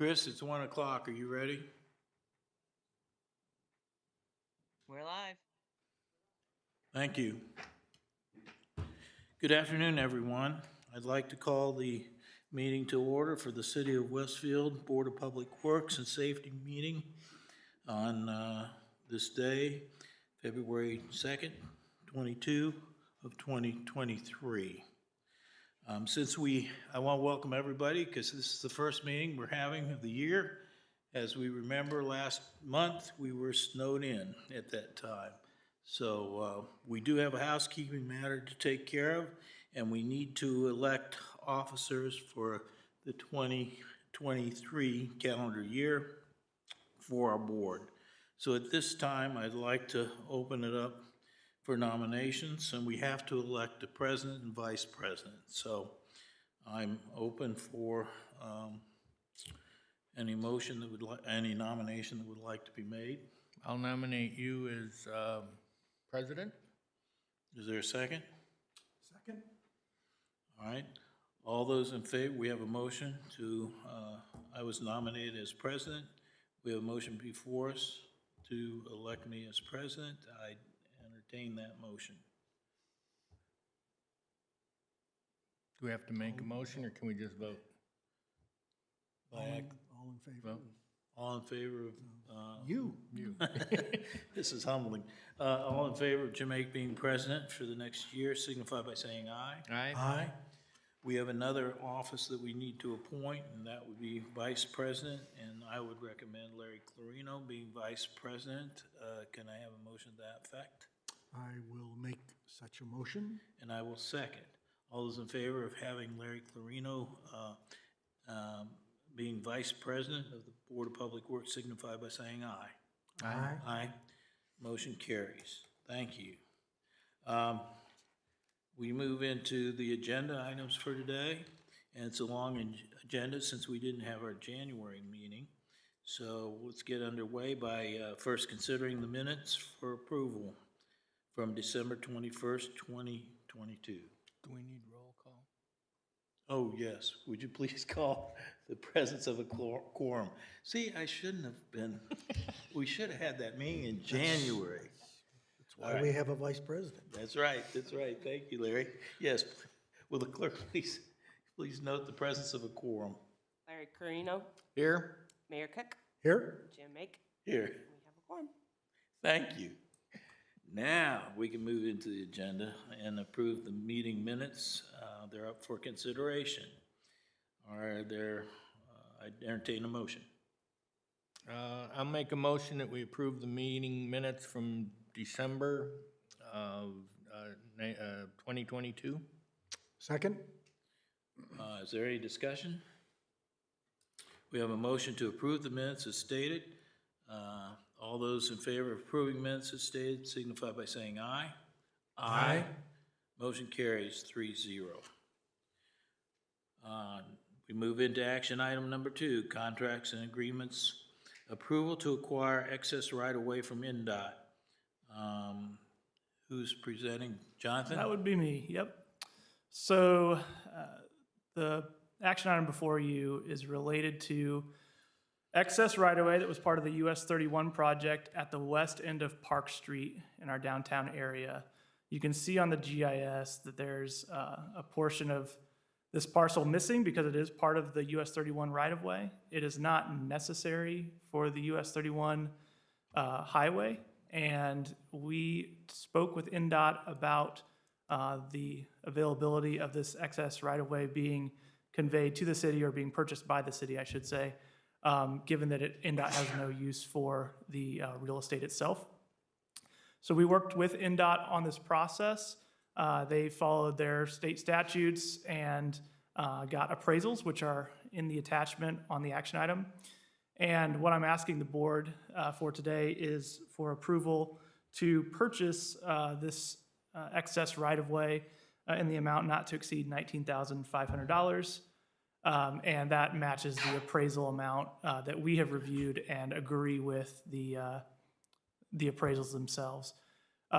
Chris, it's 1 o'clock. Are you ready? We're live. Thank you. Good afternoon, everyone. I'd like to call the meeting to order for the City of Westfield Board of Public Works and Safety meeting on this day, February 2nd, 22 of 2023. I want to welcome everybody because this is the first meeting we're having of the year. As we remember, last month, we were snowed in at that time. So we do have a housekeeping matter to take care of, and we need to elect officers for the 2023 calendar year for our board. So at this time, I'd like to open it up for nominations, and we have to elect a president and vice president. So I'm open for any nomination that would like to be made. I'll nominate you as president. Is there a second? Second. All right. All those in favor, we have a motion to, I was nominated as president. We have a motion before us to elect me as president. I entertain that motion. Do we have to make a motion, or can we just vote? All in favor? Vote. All in favor of, You. this is humbling. All in favor of Jim Ake being president for the next year, signify by saying aye. Aye. Aye. We have another office that we need to appoint, and that would be vice president, and I would recommend Larry Clarino being vice president. Can I have a motion to that effect? I will make such a motion. And I will second. All those in favor of having Larry Clarino being vice president of the Board of Public Works signify by saying aye. Aye. Aye. Motion carries. Thank you. We move into the agenda items for today, and it's a long agenda since we didn't have our January meeting. So let's get underway by first considering the minutes for approval from December 21st, 2022. Do we need roll call? Oh, yes. Would you please call the presence of a quorum? See, I shouldn't have been, we should have had that meeting in January. That's why we have a vice president. That's right, that's right. Thank you, Larry. Yes, will the clerk please note the presence of a quorum? Larry Carino, Here. Mayor Cook, Here? Jim Ake. Here. We have a quorum. Thank you. Now, we can move into the agenda and approve the meeting minutes. They're up for consideration. Are there, I entertain a motion. I'll make a motion that we approve the meeting minutes from December of 2022. Second? Is there any discussion? We have a motion to approve the minutes as stated. All those in favor of approving minutes as stated signify by saying aye. Aye. Motion carries 3-0. We move into action item number 2, contracts and agreements. Approval to acquire excess right-of-way from NDOT. Who's presenting? Jonathan? That would be me, yep. So the action item before you is related to excess right-of-way that was part of the US 31 project at the west end of Park Street in our downtown area. You can see on the GIS that there's a portion of this parcel missing because it is part of the US 31 right-of-way. It is not necessary for the US 31 highway, and we spoke with NDOT about the availability of this excess right-of-way being conveyed to the city, or being purchased by the city, I should say, given that NDOT has no use for the real estate itself. So we worked with NDOT on this process. They followed their state statutes and got appraisals, which are in the attachment on the action item. And what I'm asking the board for today is for approval to purchase this excess right-of-way in the amount not to exceed $19,500. And that matches the appraisal amount that we have reviewed and agree with the appraisals themselves.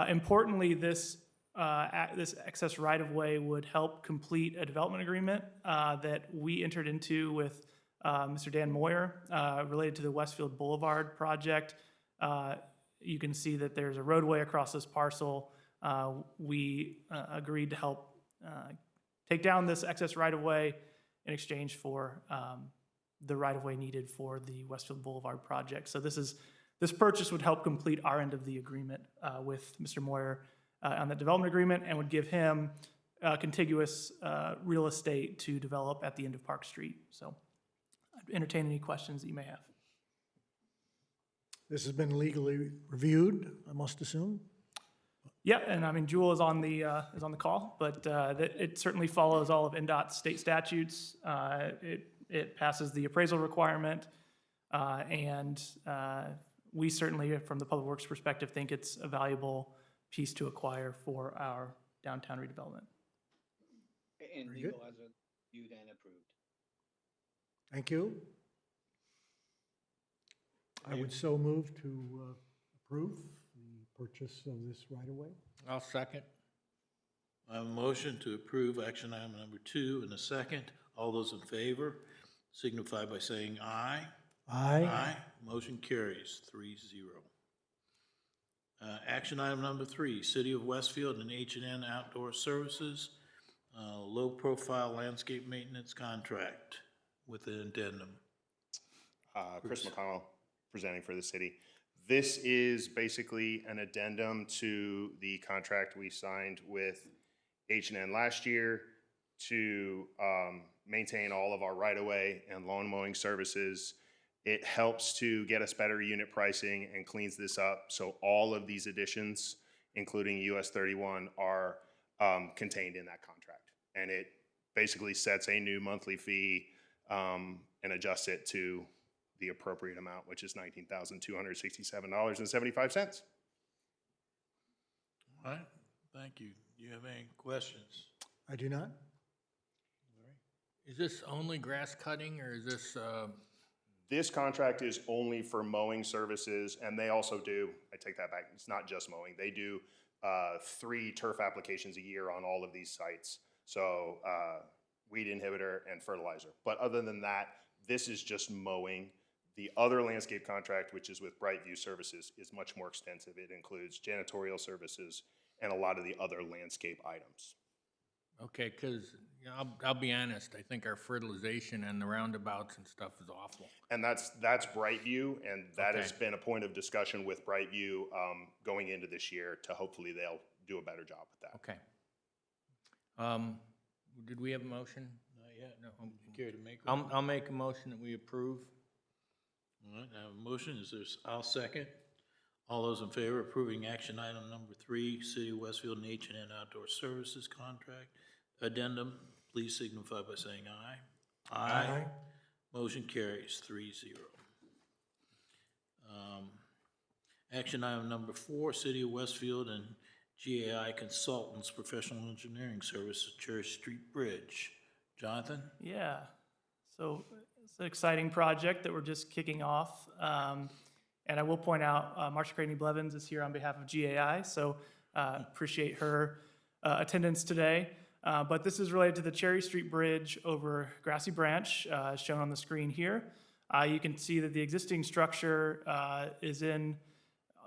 Importantly, this excess right-of-way would help complete a development agreement that we entered into with Mr. Dan Moyer, related to the Westfield Boulevard project. You can see that there's a roadway across this parcel. We agreed to help take down this excess right-of-way in exchange for the right-of-way needed for the Westfield Boulevard project. So this purchase would help complete our end of the agreement with Mr. Moyer on the development agreement, and would give him contiguous real estate to develop at the end of Park Street. So I'd entertain any questions that you may have. This has been legally reviewed, I must assume. Yeah, and I mean, Jewel is on the call, but it certainly follows all of NDOT's state statutes. It passes the appraisal requirement, and we certainly, from the Public Works perspective, think it's a valuable piece to acquire for our downtown redevelopment. And Very legal good. as reviewed and approved. Thank you. I would so move to approve the purchase of this right-of-way. I'll second. I have a motion to approve action item number 2 and a second. All those in favor signify by saying aye. Aye. Motion carries 3-0. Action item number 3, City of Westfield and H&N Outdoor Services, low-profile landscape maintenance contract with an addendum. Chris McConnell, presenting for the city. This is basically an addendum to the contract we signed with H&N last year to maintain all of our right-of-way and lawn mowing services. It helps to get us better unit pricing and cleans this up. So all of these additions, including US 31, are contained in that contract. And it basically sets a new monthly fee and adjusts it to the appropriate amount, which is $19,267.75. All right, thank you. Do you have any questions? I do not. Is this only grass cutting, or is this, This contract is only for mowing services, and they also do, I take that back, it's not just mowing. They do 3 turf applications a year on all of these sites. So weed inhibitor and fertilizer. But other than that, this is just mowing. The other landscape contract, which is with Brightview Services, is much more extensive. It includes janitorial services and a lot of the other landscape items. okay, because, you know, I'll be honest, I think our fertilization and the roundabouts and stuff is awful. And that's Brightview, and that has Okay. been a point of discussion with Brightview going into this year to hopefully they'll do a better job with that. Okay. Did we have a motion? Not yet. No. You care to make one? I'll make a motion that we approve. All right, I have a motion. I'll second. All those in favor of approving action item number 3, City of Westfield and H&N Outdoor Services contract addendum, please signify by saying aye. Aye. Motion carries 3-0. Action item number 4, City of Westfield and GAI Consultants Professional Engineering Services, Cherry Street Bridge. Jonathan? Yeah, so it's an exciting project that we're just kicking off. And I will point out, Marsha Craney-Blevins is here on behalf of GAI, so appreciate her attendance today. But this is related to the Cherry Street Bridge over Grassy Branch, as shown on the screen here. You can see that the existing structure is in,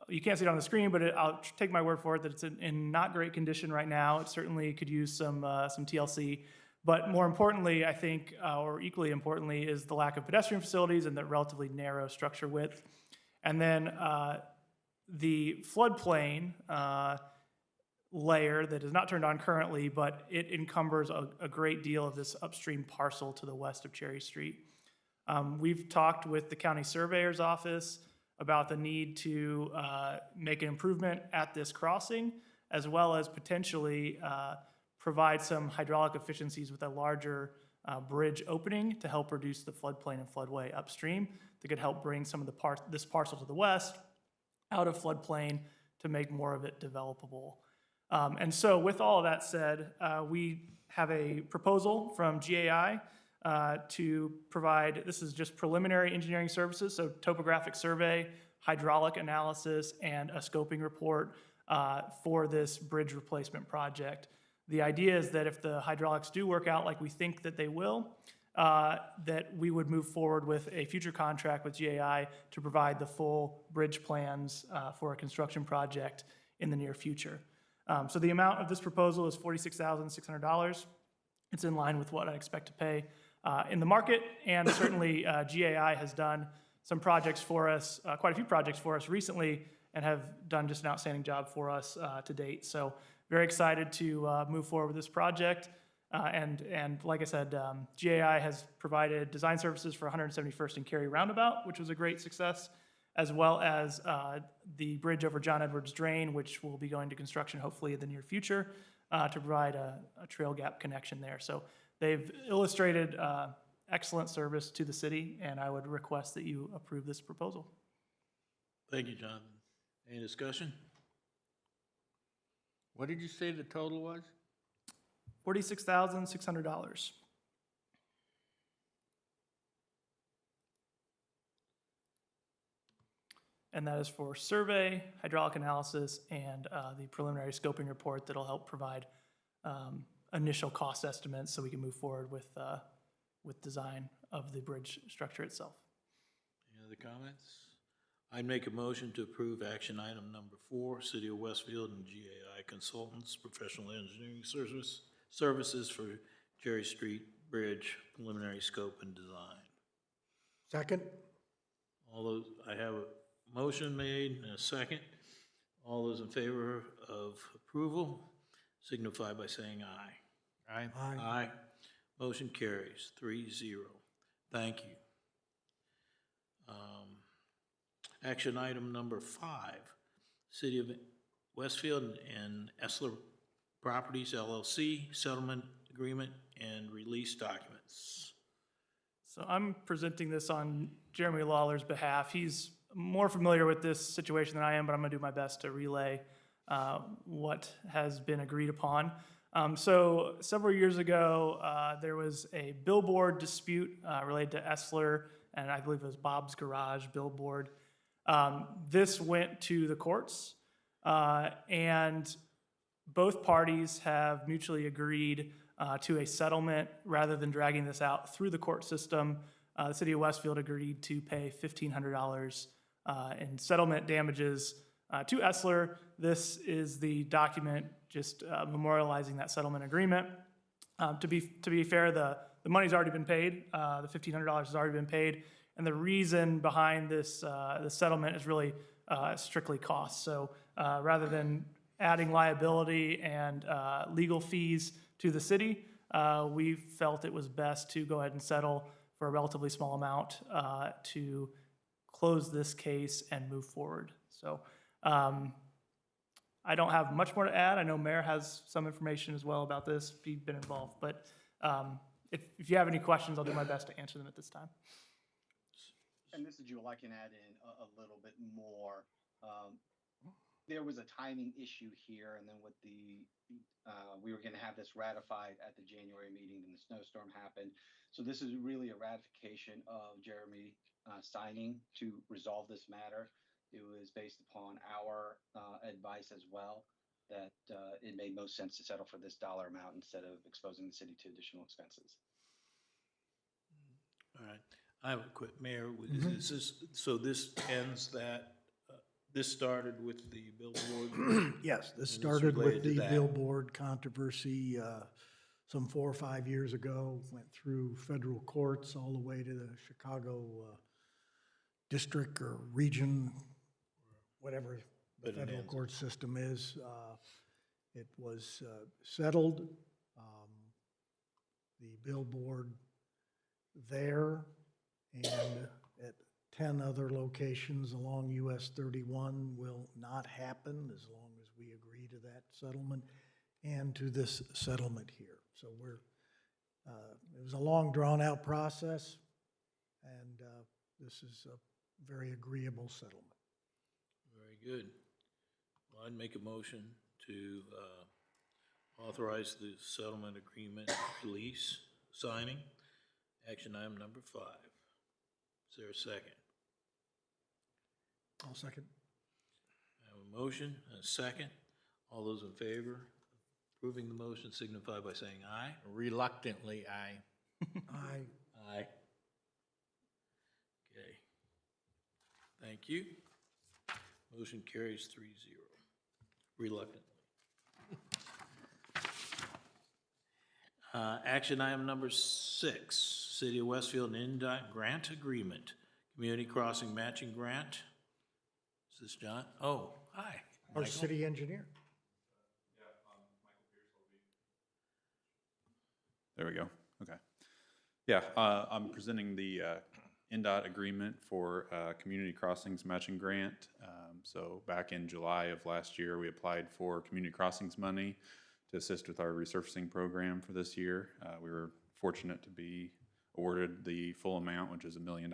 you can't see it on the screen, but I'll take my word for it that it's in not great condition right now. It certainly could use some TLC. But more importantly, I think, or equally importantly, is the lack of pedestrian facilities and the relatively narrow structure width. And then the floodplain layer that is not turned on currently, but it encumbers a great deal of this upstream parcel to the west of Cherry Street. We've talked with the county surveyor's office about the need to make an improvement at this crossing, as well as potentially provide some hydraulic efficiencies with a larger bridge opening to help reduce the floodplain and floodway upstream that could help bring some of this parcel to the west out of floodplain to make more of it developable. And so with all of that said, we have a proposal from GAI to provide, this is just preliminary engineering services, so topographic survey, hydraulic analysis, and a scoping report for this bridge replacement project. The idea is that if the hydraulics do work out like we think that they will, that we would move forward with a future contract with GAI to provide the full bridge plans for a construction project in the near future. So the amount of this proposal is $46,600. It's in line with what I expect to pay in the market, and certainly GAI has done some projects for us, quite a few projects for us recently, and have done just an outstanding job for us to date. So very excited to move forward with this project. And like I said, GAI has provided design services for 171st and Cary Roundabout, which was a great success, as well as the bridge over John Edwards Drain, which will be going to construction hopefully in the near future to provide a trail gap connection there. So they've illustrated excellent service to the city, and I would request that you approve this proposal. Thank you, Jonathan. Any discussion? What did you say the total was? $46,600. And that is for survey, hydraulic analysis, and the preliminary scoping report that'll help provide initial cost estimates so we can move forward with design of the bridge structure itself. Any other comments? I'd make a motion to approve action item number 4, City of Westfield and GAI Consultants, professional engineering services for Jerry Street Bridge preliminary scope and design. Second? All those, I have a motion made and a second. All those in favor of approval signify by saying aye. Aye. Aye. Aye. Motion carries 3-0. Thank you. Action item number 5, City of Westfield and Essler Properties LLC settlement agreement and release documents. So I'm presenting this on Jeremy Lawler's behalf. He's more familiar with this situation than I am, but I'm going to do my best to relay what has been agreed upon. So several years ago, there was a billboard dispute related to Essler, and I believe it was Bob's Garage billboard. This went to the courts, and both parties have mutually agreed to a settlement rather than dragging this out through the court system. The City of Westfield agreed to pay $1,500 in settlement damages to Essler. This is the document just memorializing that settlement agreement. To be fair, the money's already been paid. The $1,500 has already been paid. And the reason behind this the settlement is really strictly cost. So rather than adding liability and legal fees to the city, we felt it was best to go ahead and settle for a relatively small amount to close this case and move forward. So I don't have much more to add. I know Mayor has some information as well about this. He's been involved. But if you have any questions, I'll do my best to answer them at this time. And this is Jewel, I can add in a little bit more. There was a timing issue here, and then with the, we were gonna have this ratified at the January meeting, and the snowstorm happened. So this is really a ratification of Jeremy signing to resolve this matter. It was based upon our advice as well, that it made most sense to settle for this dollar amount instead of exposing the city to additional expenses. All right. I have a quick, Mayor, is this, so this ends that, this started with the billboard? Yes, this And started with related to the that. billboard controversy some 4 or 5 years ago, went through federal courts all the way to the Chicago district or region, whatever the But it federal ends. court system is. It was settled. The billboard there and at 10 other locations along US 31 will not happen as long as we agree to that settlement and to this settlement here. So it was a long drawn-out process, and this is a very agreeable settlement. Very good. Well, I'd make a motion to authorize the settlement agreement release signing, action item number 5. Is there a second? I'll second. I have a motion and a second. All those in favor approving the motion signify by saying aye. Reluctantly, aye. Aye. Aye. Okay. Thank you. Motion carries 3-0, reluctantly. Action item number 6, City of Westfield NDOT grant agreement, community crossing matching grant. Is this John? Oh, hi. Our Michael. city engineer. There we go. Okay. Yeah, I'm presenting the NDOT agreement for Community Crossings Matching Grant. So back in July of last year, we applied for Community Crossings money to assist with our resurfacing program for this year. We were fortunate to be awarded the full amount, which is $1 million.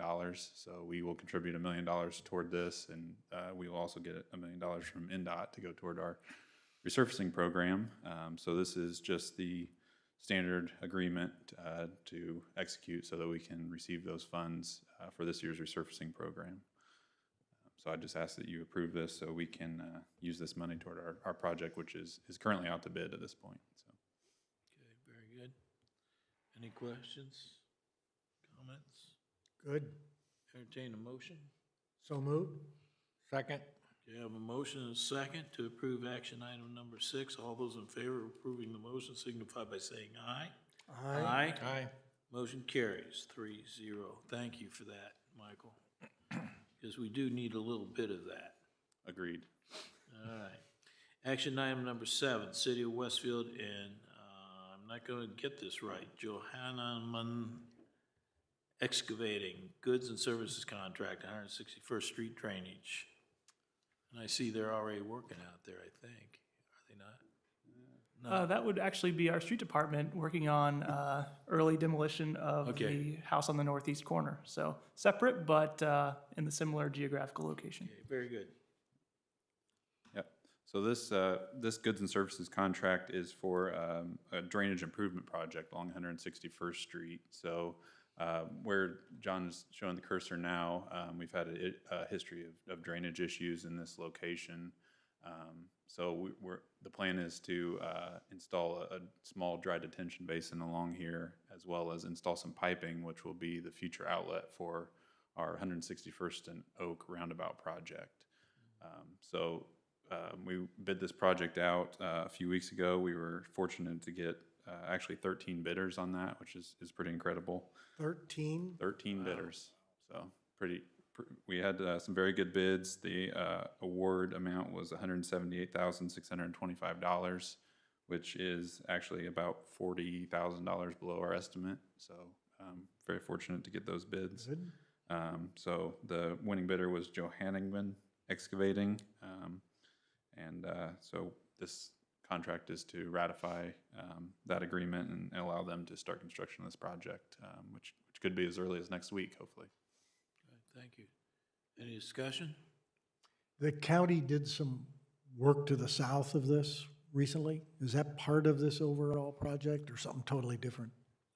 So we will contribute $1 million toward this, and we will also get $1 million from NDOT to go toward our resurfacing program. So this is just the standard agreement to execute so that we can receive those funds for this year's resurfacing program. So I just ask that you approve this so we can use this money toward our project, which is currently out to bid at this point. So. Okay, very good. Any questions, comments? Good. Entertain a motion? So moved. Second? You have a motion and a second to approve action item number 6. All those in favor of approving the motion signify by saying aye. Aye. Aye. Motion carries 3-0. Thank you for that, Michael. Because we do need a little bit of that. Agreed. All right. Action item number 7, City of Westfield and, I'm not going to get this right, Johanneman Excavating Goods and Services Contract, 161st Street Drainage. And I see they're already working out there, I think. Are they not? No. That would actually be our street department working on early demolition of Okay. the house on the northeast corner. So separate, but in the similar geographical location. Okay, very good. Yep. So this goods and services contract is for a drainage improvement project along 161st Street. So where John is showing the cursor now, we've had a history of drainage issues in this location. So the plan is to install a small dry detention basin along here, as well as install some piping, which will be the future outlet for our 161st and Oak roundabout project. We bid this project out a few weeks ago. We were fortunate to get actually 13 bidders on that, which is pretty incredible. 13. 13 bidders, so we had some very good bids. The award amount was $178,625, which is actually about $40,000 below our estimate. So very fortunate to get those bids. Good. So the winning bidder was Johanneman Excavating, so this contract is to ratify that agreement and allow them to start construction of this project, which could be as early as next week, hopefully. Thank you. Any discussion? The county did some work to the south of this recently. Is that part of this overall project or something totally different?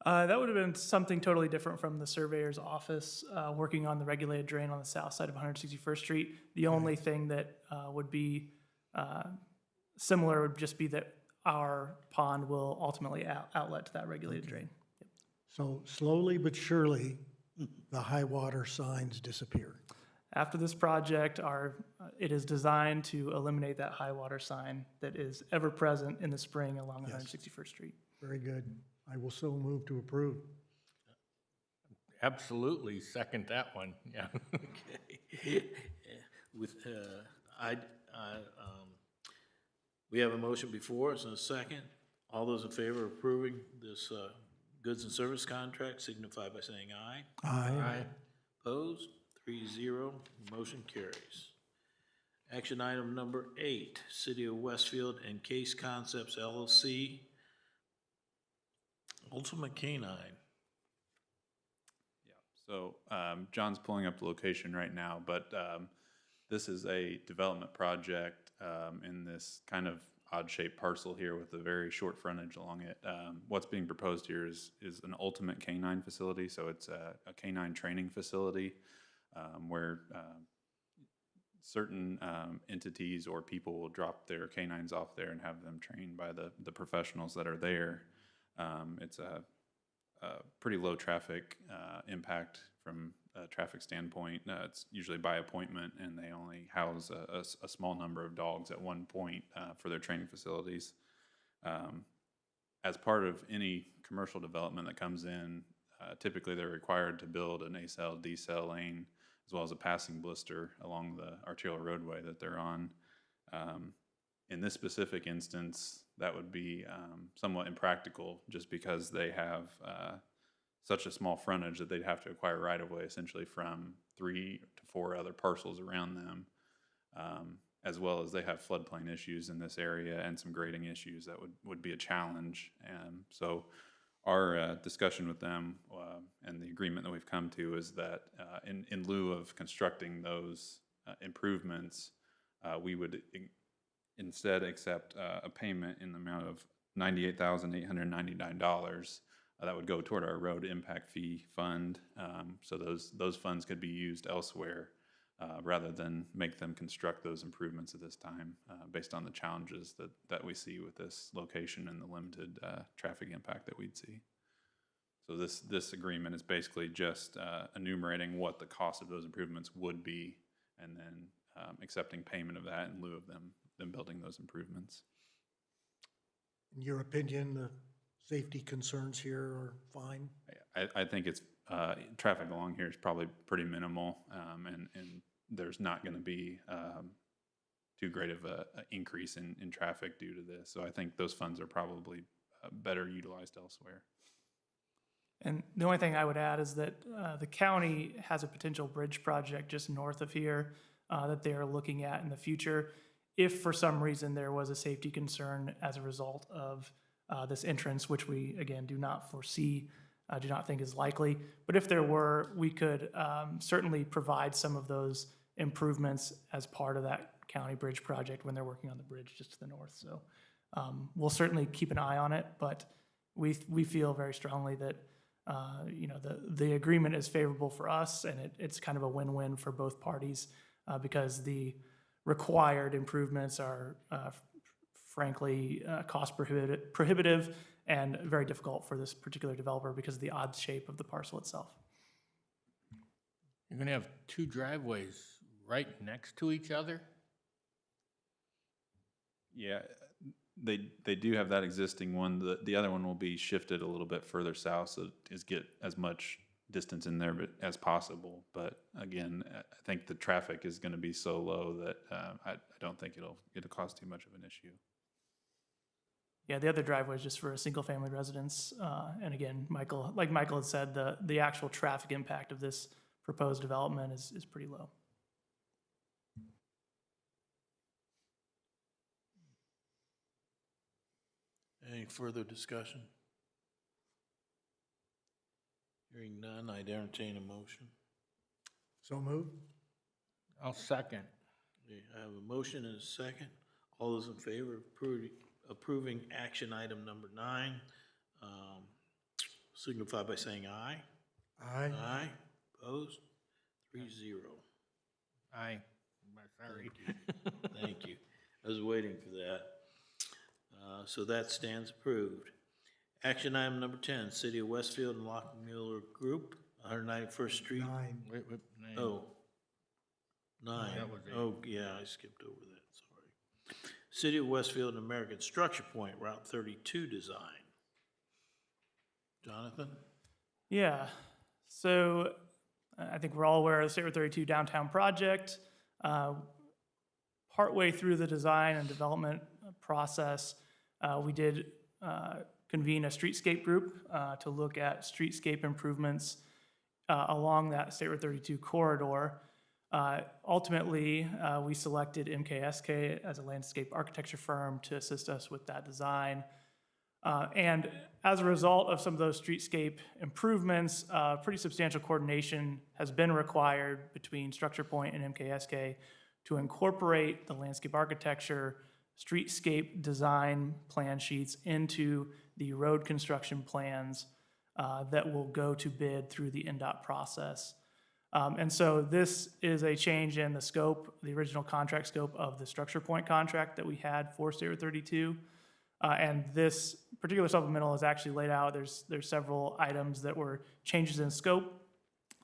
That would have been something totally different from the surveyor's office, working on the regulated drain on the south side of 161st Street. The only thing that would be similar would just be that our pond will ultimately outlet to that regulated drain. Yep. So slowly but surely, the high water signs disappear. After this project, it is designed to eliminate that high water sign that is ever present in the spring along Yes. 161st Street. Very good. I will so move to approve. Absolutely second that one, yeah. Okay. We have a motion before us and a second. All those in favor of approving this goods and service contract signify by saying aye. Aye. Opposed? 3-0. Motion carries. Action item number 8, City of Westfield and Case Concepts LLC, Ultimate Canine. So John's pulling up the location right now, but this is a development project in this kind of odd-shaped parcel here with a very short frontage along it. What's being proposed here is an ultimate canine facility, so it's a canine training facility where certain entities or people will drop their canines off there and have them trained by the professionals that are there. It's a pretty low traffic impact from a traffic standpoint. It's usually by appointment, and they only house a small number of dogs at one point for their training facilities. As part of any commercial development that comes in, typically they're required to build an A-cell, D-cell lane, as well as a passing blister along the arterial roadway that they're on. In this specific instance, that would be somewhat impractical just because they have such a small frontage that they'd have to acquire right-of-way essentially from 3 to 4 other parcels around them, as well as they have floodplain issues in this area and some grading issues that would be a challenge. So our discussion with them and the agreement that we've come to is that in lieu of constructing those improvements, we would instead accept a payment in the amount of $98,899 that would go toward our road impact fee fund. So those funds could be used elsewhere rather than make them construct those improvements at this time based on the challenges that we see with this location and the limited traffic impact that we'd see. So this agreement is basically just enumerating what the cost of those improvements would be, and then accepting payment of that in lieu of them building those improvements. In your opinion, the safety concerns here are fine? I think it's traffic along here is probably pretty minimal, and there's not going to be too great of a increase in traffic due to this. So I think those funds are probably better utilized elsewhere. And the only thing I would add is that the county has a potential bridge project just north of here that they are looking at in the future. If for some reason there was a safety concern as a result of this entrance, which we, again, do not foresee, do not think is likely. But if there were, we could certainly provide some of those improvements as part of that county bridge project when they're working on the bridge just to the north. So we'll certainly keep an eye on it, but we feel very strongly that the agreement is favorable for us, and it's kind of a win-win for both parties because the required improvements are frankly cost prohibitive and very difficult for this particular developer because of the odd shape of the parcel itself. You're gonna have 2 driveways right next to each other? Yeah, they do have that existing one. The other one will be shifted a little bit further south, so is get as much distance in there as possible. But again, I think the traffic is going to be so low that I don't think it'll cause too much of an issue. Yeah, the other driveway is just for a single-family residence. And again, Michael had said, the actual traffic impact of this proposed development is pretty low. Any further discussion? Hearing none, I'd entertain a motion. So moved? I'll second. Okay, I have a motion and a second. All those in favor of approving action item number 9, signify by saying aye. Aye. Aye. Opposed? 3-0. Aye. Sorry. Thank you. I was waiting for that. So that stands approved. Action item number 10, City of Westfield and Lockmuir Group, 191st Street. 9. Wait, nine. Oh, 9. That was 8. Oh, yeah, I skipped over that, sorry. City of Westfield and American Structure Point, Route 32 design. Jonathan? Yeah, so I think we're all aware of the State Road 32 downtown project. Partway through the design and development process, we did convene a streetscape group to look at streetscape improvements along that State Road 32 corridor. Ultimately, we selected MKSK as a landscape architecture firm to assist us with that design. And as a result of some of those streetscape improvements, pretty substantial coordination has been required between Structure Point and MKSK to incorporate the landscape architecture streetscape design plan sheets into the road construction plans that will go to bid through the NDOT process. And so this is a change in the scope, the original contract scope of the Structure Point contract that we had for State Road 32. And this particular supplemental is actually laid out. There's several items that were changes in scope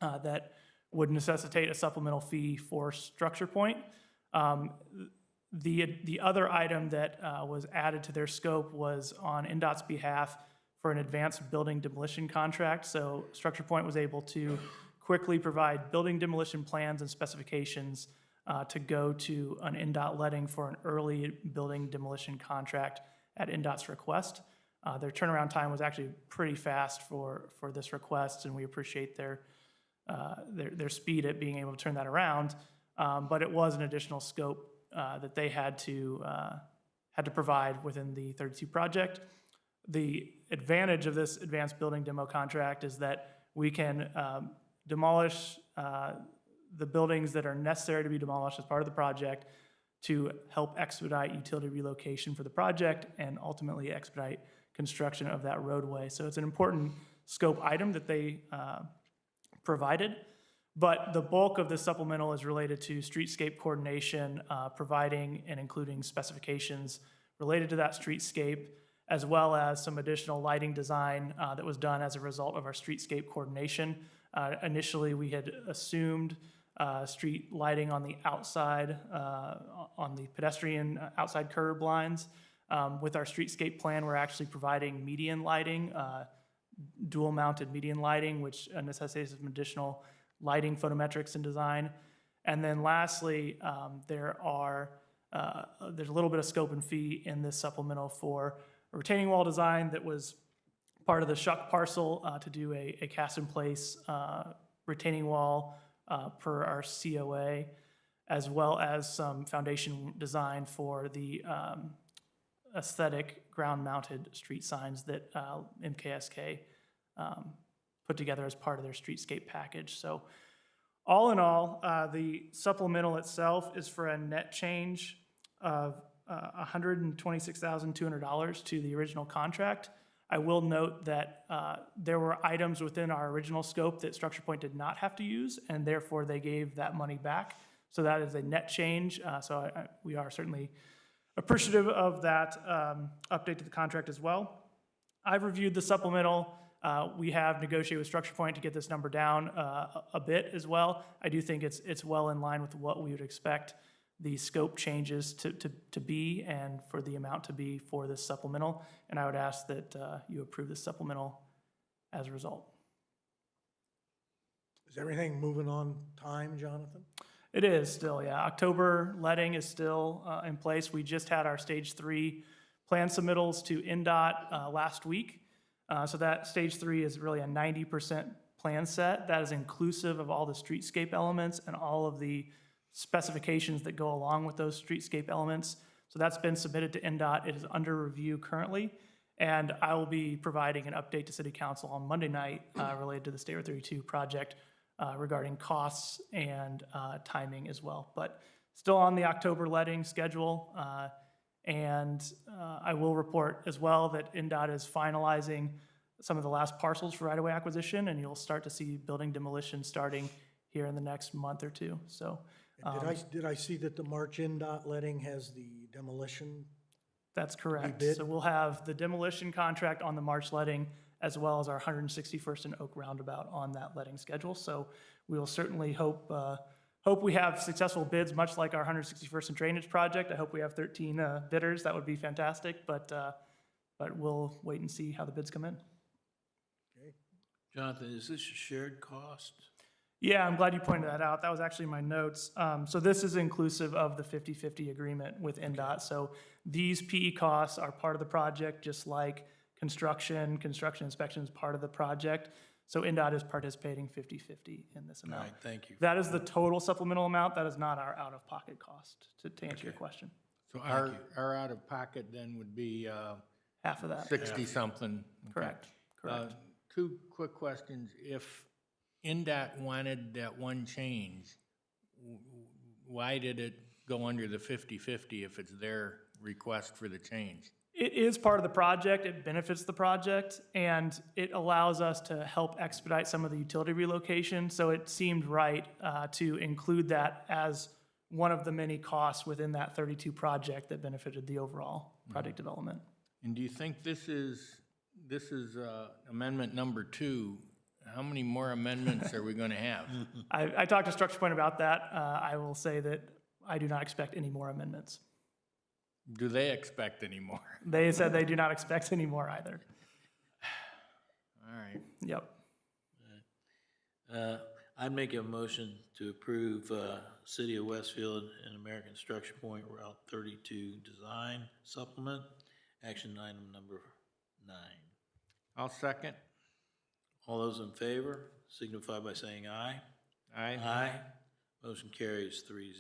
that would necessitate a supplemental fee for Structure Point. The other item that was added to their scope was on NDOT's behalf for an advanced building demolition contract. So Structure Point was able to quickly provide building demolition plans and specifications to go to an NDOT letting for an early building demolition contract at NDOT's request. Their turnaround time was actually pretty fast for this request, and we appreciate their speed at being able to turn that around. But it was an additional scope that they had to provide within the 32 project. The advantage of this advanced building demo contract is that we can demolish the buildings that are necessary to be demolished as part of the project to help expedite utility relocation for the project and ultimately expedite construction of that roadway. So it's an important scope item that they provided. But the bulk of the supplemental is related to streetscape coordination, providing and including specifications related to that streetscape, as well as some additional lighting design that was done as a result of our streetscape coordination. Initially, we had assumed street lighting on the outside, on the pedestrian outside curb lines. With our streetscape plan, we're actually providing median lighting, dual-mounted median lighting, which necessitates some additional lighting photometrics and design. And then lastly, there's a little bit of scope and fee in this supplemental for a retaining wall design that was part of the Shuck parcel to do a cast-in-place retaining wall per our COA, as well as some foundation design for the aesthetic ground-mounted street signs that MKSK put together as part of their streetscape package. So all in all, the supplemental itself is for a net change of $126,200 to the original contract. I will note that there were items within our original scope that Structure Point did not have to use, and therefore they gave that money back. So that is a net change. We are certainly appreciative of that update to the contract as well. I've reviewed the supplemental. We have negotiated with Structure Point to get this number down a bit as well. I do think it's well in line with what we would expect the scope changes to be and for the amount to be for this supplemental. And I would ask that you approve this supplemental as a result. Is everything moving on time, Jonathan? It is still, yeah. October letting is still in place. We just had our stage 3 plan submittals to NDOT last week. So that stage 3 is really a 90% plan set. That is inclusive of all the streetscape elements and all of the specifications that go along with those streetscape elements. So that's been submitted to NDOT. It is under review currently. And I will be providing an update to City Council on Monday night related to the State Road 32 project regarding costs and timing as well. But still on the October letting schedule. And I will report as well that NDOT is finalizing some of the last parcels for right-of-way acquisition, and you'll start to see building demolition starting here in the next month or two. So, Did I see that the March NDOT letting has the demolition? that's correct. bid? So we'll have the demolition contract on the March letting, as well as our 161st and Oak Roundabout on that letting schedule. So we will certainly hope we have successful bids, much like our 161st and Drainage project. I hope we have 13 bidders. That would be fantastic, but we'll wait and see how the bids come in. Okay. Jonathan, is this a shared cost? Yeah, I'm glad you pointed that out. That was actually my notes. So this is inclusive of the 50-50 agreement with NDOT. So these PE costs are part of the project, just like construction inspection is part of the project. So NDOT is participating 50-50 in this All amount. right, thank you. That is the total supplemental amount. That is not our out-of-pocket cost, to answer your question. So our out-of-pocket then would be Half of that. 60-something. Correct, correct. Two quick questions. If NDOT wanted that one change, why did it go under the 50-50 if it's their request for the change? It is part of the project, it benefits the project, and it allows us to help expedite some of the utility relocation, so it seemed right to include that as one of the many costs within that 32 project that benefited the overall project development. And do you think this is amendment number 2? How many more amendments are we going to have? I talked to Structure Point about that. I will say that I do not expect any more amendments. Do they expect any more? They said they do not expect any more either. All right. Yep. I'd make a motion to approve City of Westfield and American Structure Point Route 32 Design Supplement, action item number 9. I'll second. All those in favor signify by saying aye. Aye. Aye. Motion carries 3-0.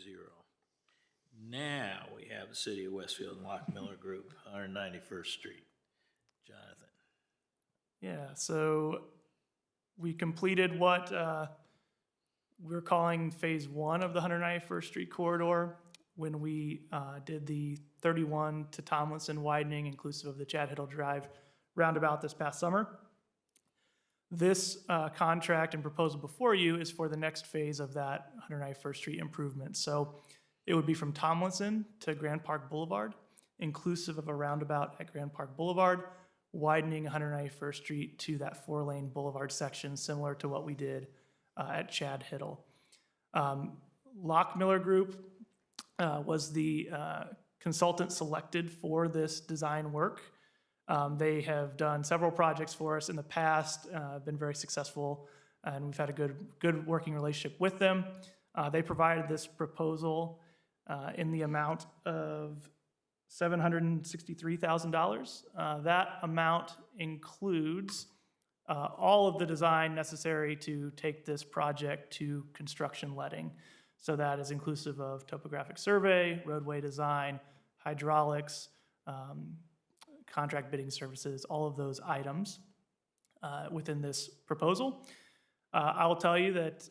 Now we have the City of Westfield and Lock Miller Group, 191st Street. Jonathan. Yeah, so we completed what we're calling phase 1 of the 191st Street corridor when we did the 31 to Tomlinson widening, inclusive of the Chad Hiddle Drive roundabout this past summer. This contract and proposal before you is for the next phase of that 191st Street improvement. So it would be from Tomlinson to Grand Park Boulevard, inclusive of a roundabout at Grand Park Boulevard, widening 191st Street to that 4-lane boulevard section, similar to what we did at Chad Hiddle. Lock Miller Group was the consultant selected for this design work. They have done several projects for us in the past, been very successful, and we've had a good working relationship with them. They provided this proposal in the amount of $763,000. That amount includes all of the design necessary to take this project to construction letting. So that is inclusive of topographic survey, roadway design, hydraulics, contract bidding services, all of those items within this proposal. I will tell you that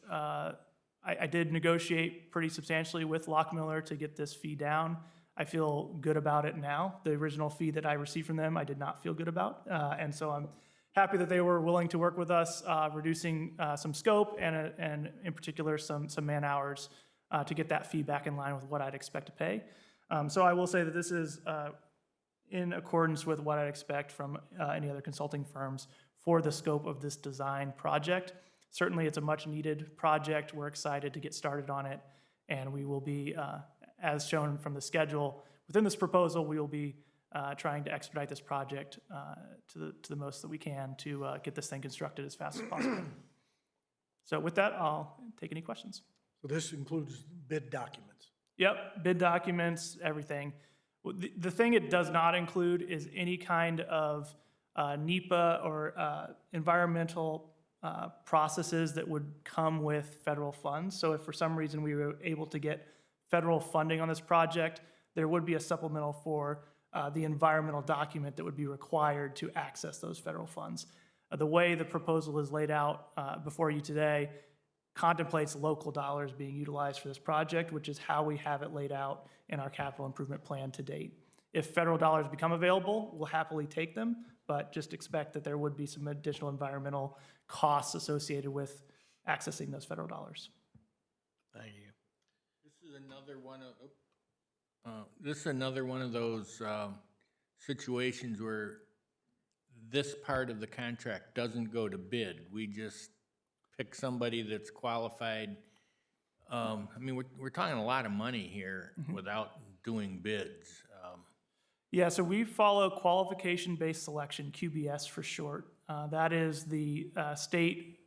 I did negotiate pretty substantially with Lock Miller to get this fee down. I feel good about it now. The original fee that I received from them, I did not feel good about. And so I'm happy that they were willing to work with us, reducing some scope and in particular some man hours to get that fee back in line with what I'd expect to pay. So I will say that this is in accordance with what I'd expect from any other consulting firms for the scope of this design project. Certainly, it's a much-needed project. We're excited to get started on it, and we will be, as shown from the schedule, within this proposal, we will be trying to expedite this project to the most that we can to get this thing constructed as fast as possible. So with that, I'll take any questions. So this includes bid documents. Yep, bid documents, everything. The thing it does not include is any kind of NEPA or environmental processes that would come with federal funds. So if for some reason we were able to get federal funding on this project, there would be a supplemental for the environmental document that would be required to access those federal funds. The way the proposal is laid out before you today contemplates local dollars being utilized for this project, which is how we have it laid out in our capital improvement plan to date. If federal dollars become available, we'll happily take them, but just expect that there would be some additional environmental costs associated with accessing those federal dollars. Thank you. This is another one of those situations where this part of the contract doesn't go to bid. We just pick somebody that's qualified. I mean, we're talking a lot of money here without doing bids. Yeah, so we follow qualification-based selection, QBS for short. That is the state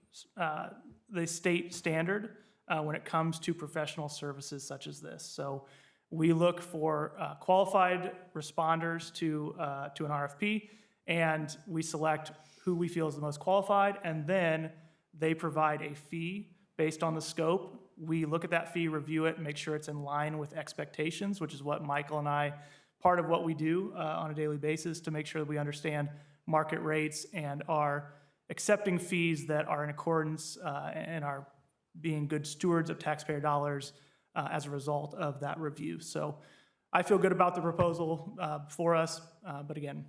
standard when it comes to professional services such as this. So we look for qualified responders to an RFP, and we select who we feel is the most qualified, and then they provide a fee based on the scope. We look at that fee, review it, make sure it's in line with expectations, which is what Michael and I, part of what we do on a daily basis to make sure that we understand market rates and are accepting fees that are in accordance and are being good stewards of taxpayer dollars as a result of that review. So I feel good about the proposal for us, but again,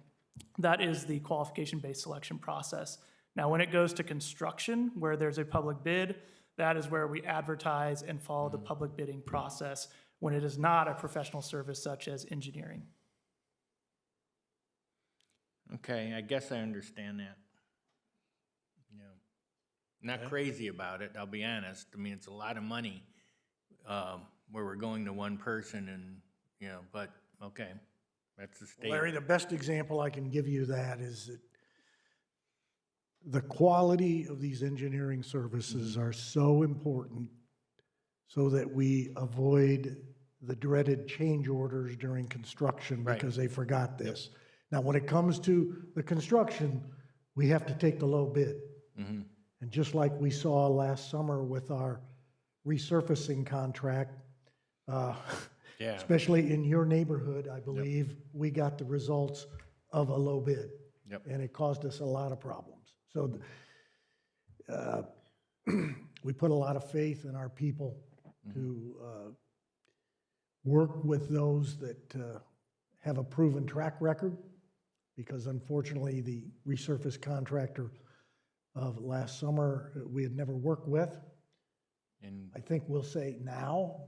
that is the qualification-based selection process. Now, when it goes to construction, where there's a public bid, that is where we advertise and follow the public bidding process when it is not a professional service such as engineering. Okay, I guess I understand that. Yeah. Not Okay. crazy about it, I'll be honest. I mean, it's a lot of money, where we're going to one person and, you know, but, okay, that's the state. Larry, the best example I can give you that is that the quality of these engineering services are so important so that we avoid the dreaded change orders during construction Right. because they forgot this. Now, when it comes to the construction, we have to take the low bid. Mhm. And just like we saw last summer with our resurfacing contract, Yeah, especially in your neighborhood, I believe, we got the results of a low bid. Yep. And it caused us a lot of problems. So we put a lot of faith in our people to work with those that have a proven track record, because unfortunately, the resurface contractor of last summer, we had never worked with. and I think we'll say now,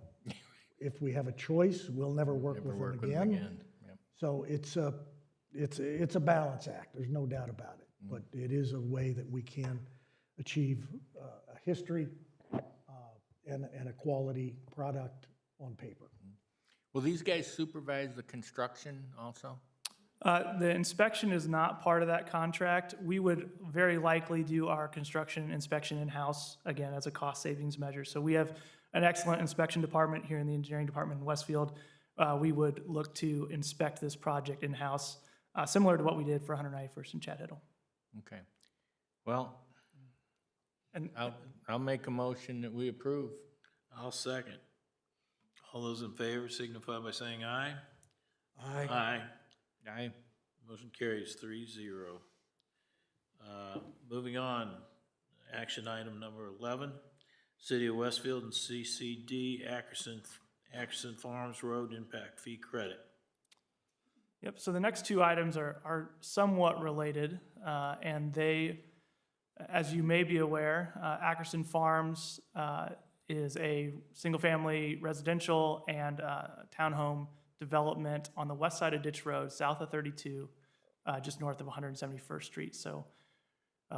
if we have a choice, we'll never work never with work them with them again. again. Yep. So it's a balance act, there's no doubt about it. But it is a way that we can achieve a history and a quality product on paper. Will these guys supervise the construction also? The inspection is not part of that contract. We would very likely do our construction inspection in-house, again, as a cost savings measure. So we have an excellent inspection department here in the engineering department in Westfield. We would look to inspect this project in-house, similar to what we did for 191st and Chad Hiddle. Okay. Well, And I'll make a motion that we approve. I'll second. All those in favor signify by saying aye. Aye. Aye. Aye. Motion carries 3-0. Moving on, action item number 11, City of Westfield and CCD Ackerson Farms Road Impact Fee Credit. Yep, so the next two items are somewhat related, and they, as you may be aware, Ackerson Farms is a single-family residential and townhome development on the west side of Ditch Road, south of 32, just north of 171st Street, so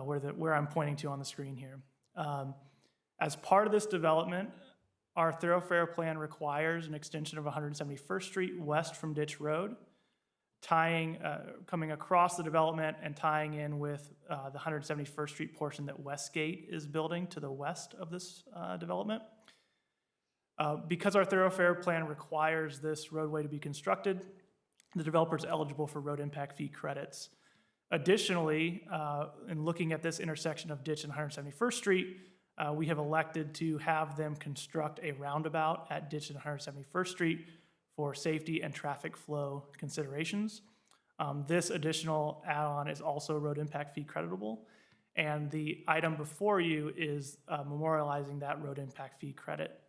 where I'm pointing to on the screen here. As part of this development, our thoroughfare plan requires an extension of 171st Street west from Ditch Road, coming across the development and tying in with the 171st Street portion that Westgate is building to the west of this development. Because our thoroughfare plan requires this roadway to be constructed, the developer is eligible for road impact fee credits. Additionally, in looking at this intersection of Ditch and 171st Street, we have elected to have them construct a roundabout at Ditch and 171st Street for safety and traffic flow considerations. This additional add-on is also road impact fee creditable, and the item before you is memorializing that road impact fee credit.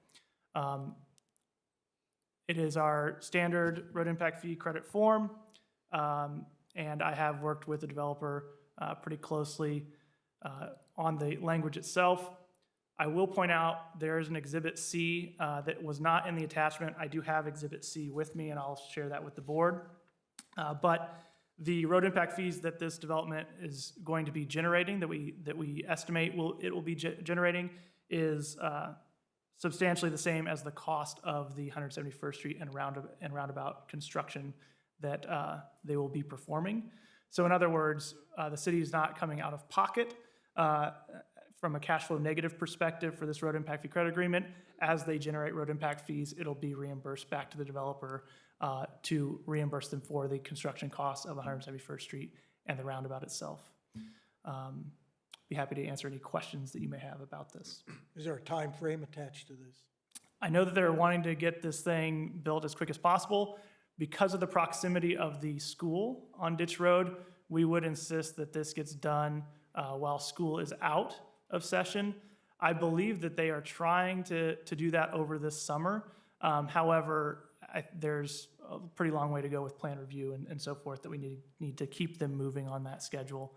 It is our standard road impact fee credit form, and I have worked with the developer pretty closely on the language itself. I will point out there is an Exhibit C that was not in the attachment. I do have Exhibit C with me, and I'll share that with the board. But the road impact fees that this development is going to be generating, that we estimate it will be generating, is substantially the same as the cost of the 171st Street and roundabout construction that they will be performing. So in other words, the city is not coming out of pocket from a cash flow negative perspective for this road impact fee credit agreement. As they generate road impact fees, it'll be reimbursed back to the developer to reimburse them for the construction costs of 171st Street and the roundabout itself. Be happy to answer any questions that you may have about this. Is there a time frame attached to this? I know that they're wanting to get this thing built as quick as possible. Because of the proximity of the school on Ditch Road, we would insist that this gets done while school is out of session. I believe that they are trying to do that over this summer. However, there's a pretty long way to go with plan review and so forth that we need to keep them moving on that schedule.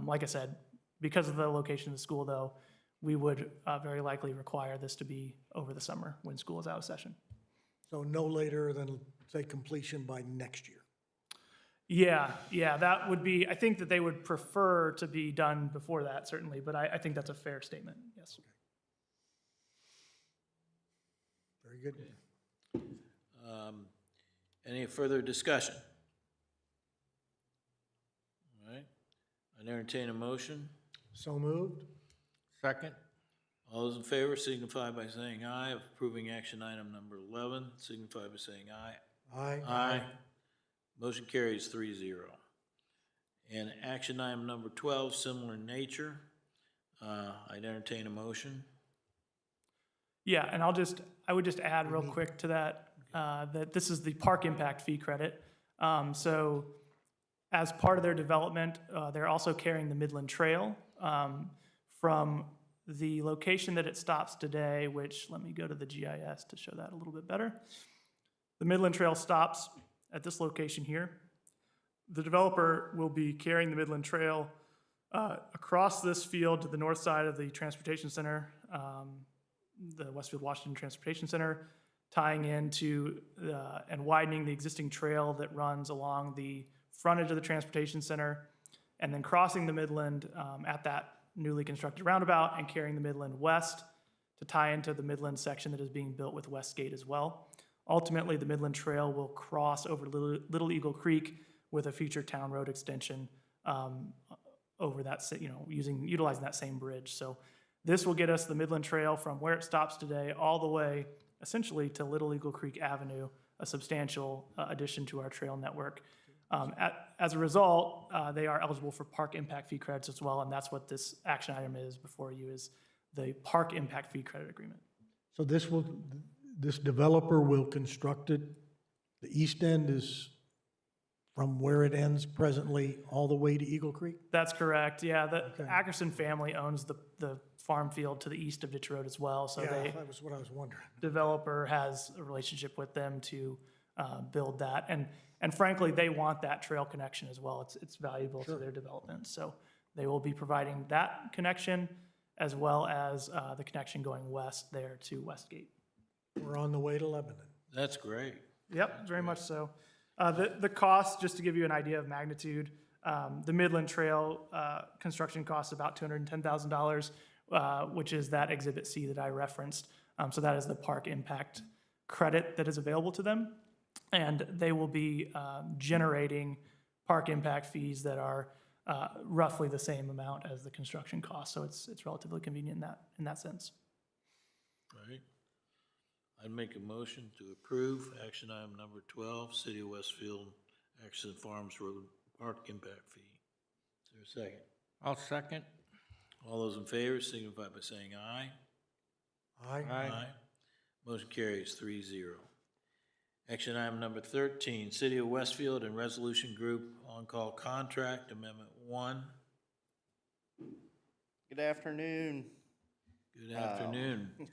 Like I said, because of the location of the school, though, we would very likely require this to be over the summer when school is out of session. So no later than, say, completion by next year. Yeah, that would be, I think that they would prefer to be done before that, certainly, but I think that's a fair statement, yes. Very good. Any further discussion? All right, I entertain a motion. So moved? Second? All those in favor signify by saying aye. Approving action item number 11, signify by saying aye. Aye. Aye. Motion carries 3-0. And action item number 12, similar in nature. I'd entertain a motion. Yeah, and I would just add real quick to that, that this is the park impact fee credit. So as part of their development, they're also carrying the Midland Trail from the location that it stops today, which, let me go to the GIS to show that a little bit better. The Midland Trail stops at this location here. The developer will be carrying the Midland Trail across this field to the north side of the transportation center, the Westfield Washington Transportation Center, tying into and widening the existing trail that runs along the frontage of the transportation center, and then crossing the Midland at that newly constructed roundabout and carrying the Midland west to tie into the Midland section that is being built with Westgate as well. Ultimately, the Midland Trail will cross over Little Eagle Creek with a future town road extension over that, utilizing that same bridge. So this will get us the Midland Trail from where it stops today all the way essentially to Little Eagle Creek Avenue, a substantial addition to our trail network. As a result, they are eligible for park impact fee credits as well, and that's what this action item is before you, is the park impact fee credit agreement. So this developer will construct it, the east end is from where it ends presently all the way to Eagle Creek? That's correct, yeah. The Okay. Ackerson family owns the farm field to the east of Ditch Road as well, so Yeah, they, that was what I was wondering. developer has a relationship with them to build that. And frankly, they want that trail connection as well. It's valuable to their development. So they will be providing that connection as well as the connection going west there to Westgate. We're on the way to Lebanon. That's great. Yep, very much so. The cost, just to give you an idea of magnitude, the Midland Trail construction costs about $210,000, which is that Exhibit C that I referenced. So that is the park impact credit that is available to them. And they will be generating park impact fees that are roughly the same amount as the construction cost. So it's relatively convenient in that sense. All right. I'd make a motion to approve action item number 12, City of Westfield, Ackerson Farms Road Park Impact Fee. Is there a second? I'll second. All those in favor signify by saying aye. Aye. Motion carries 3-0. Action item number 13, City of Westfield and Resolution Group On-Call Contract Amendment 1. Good afternoon. Good afternoon, Wes.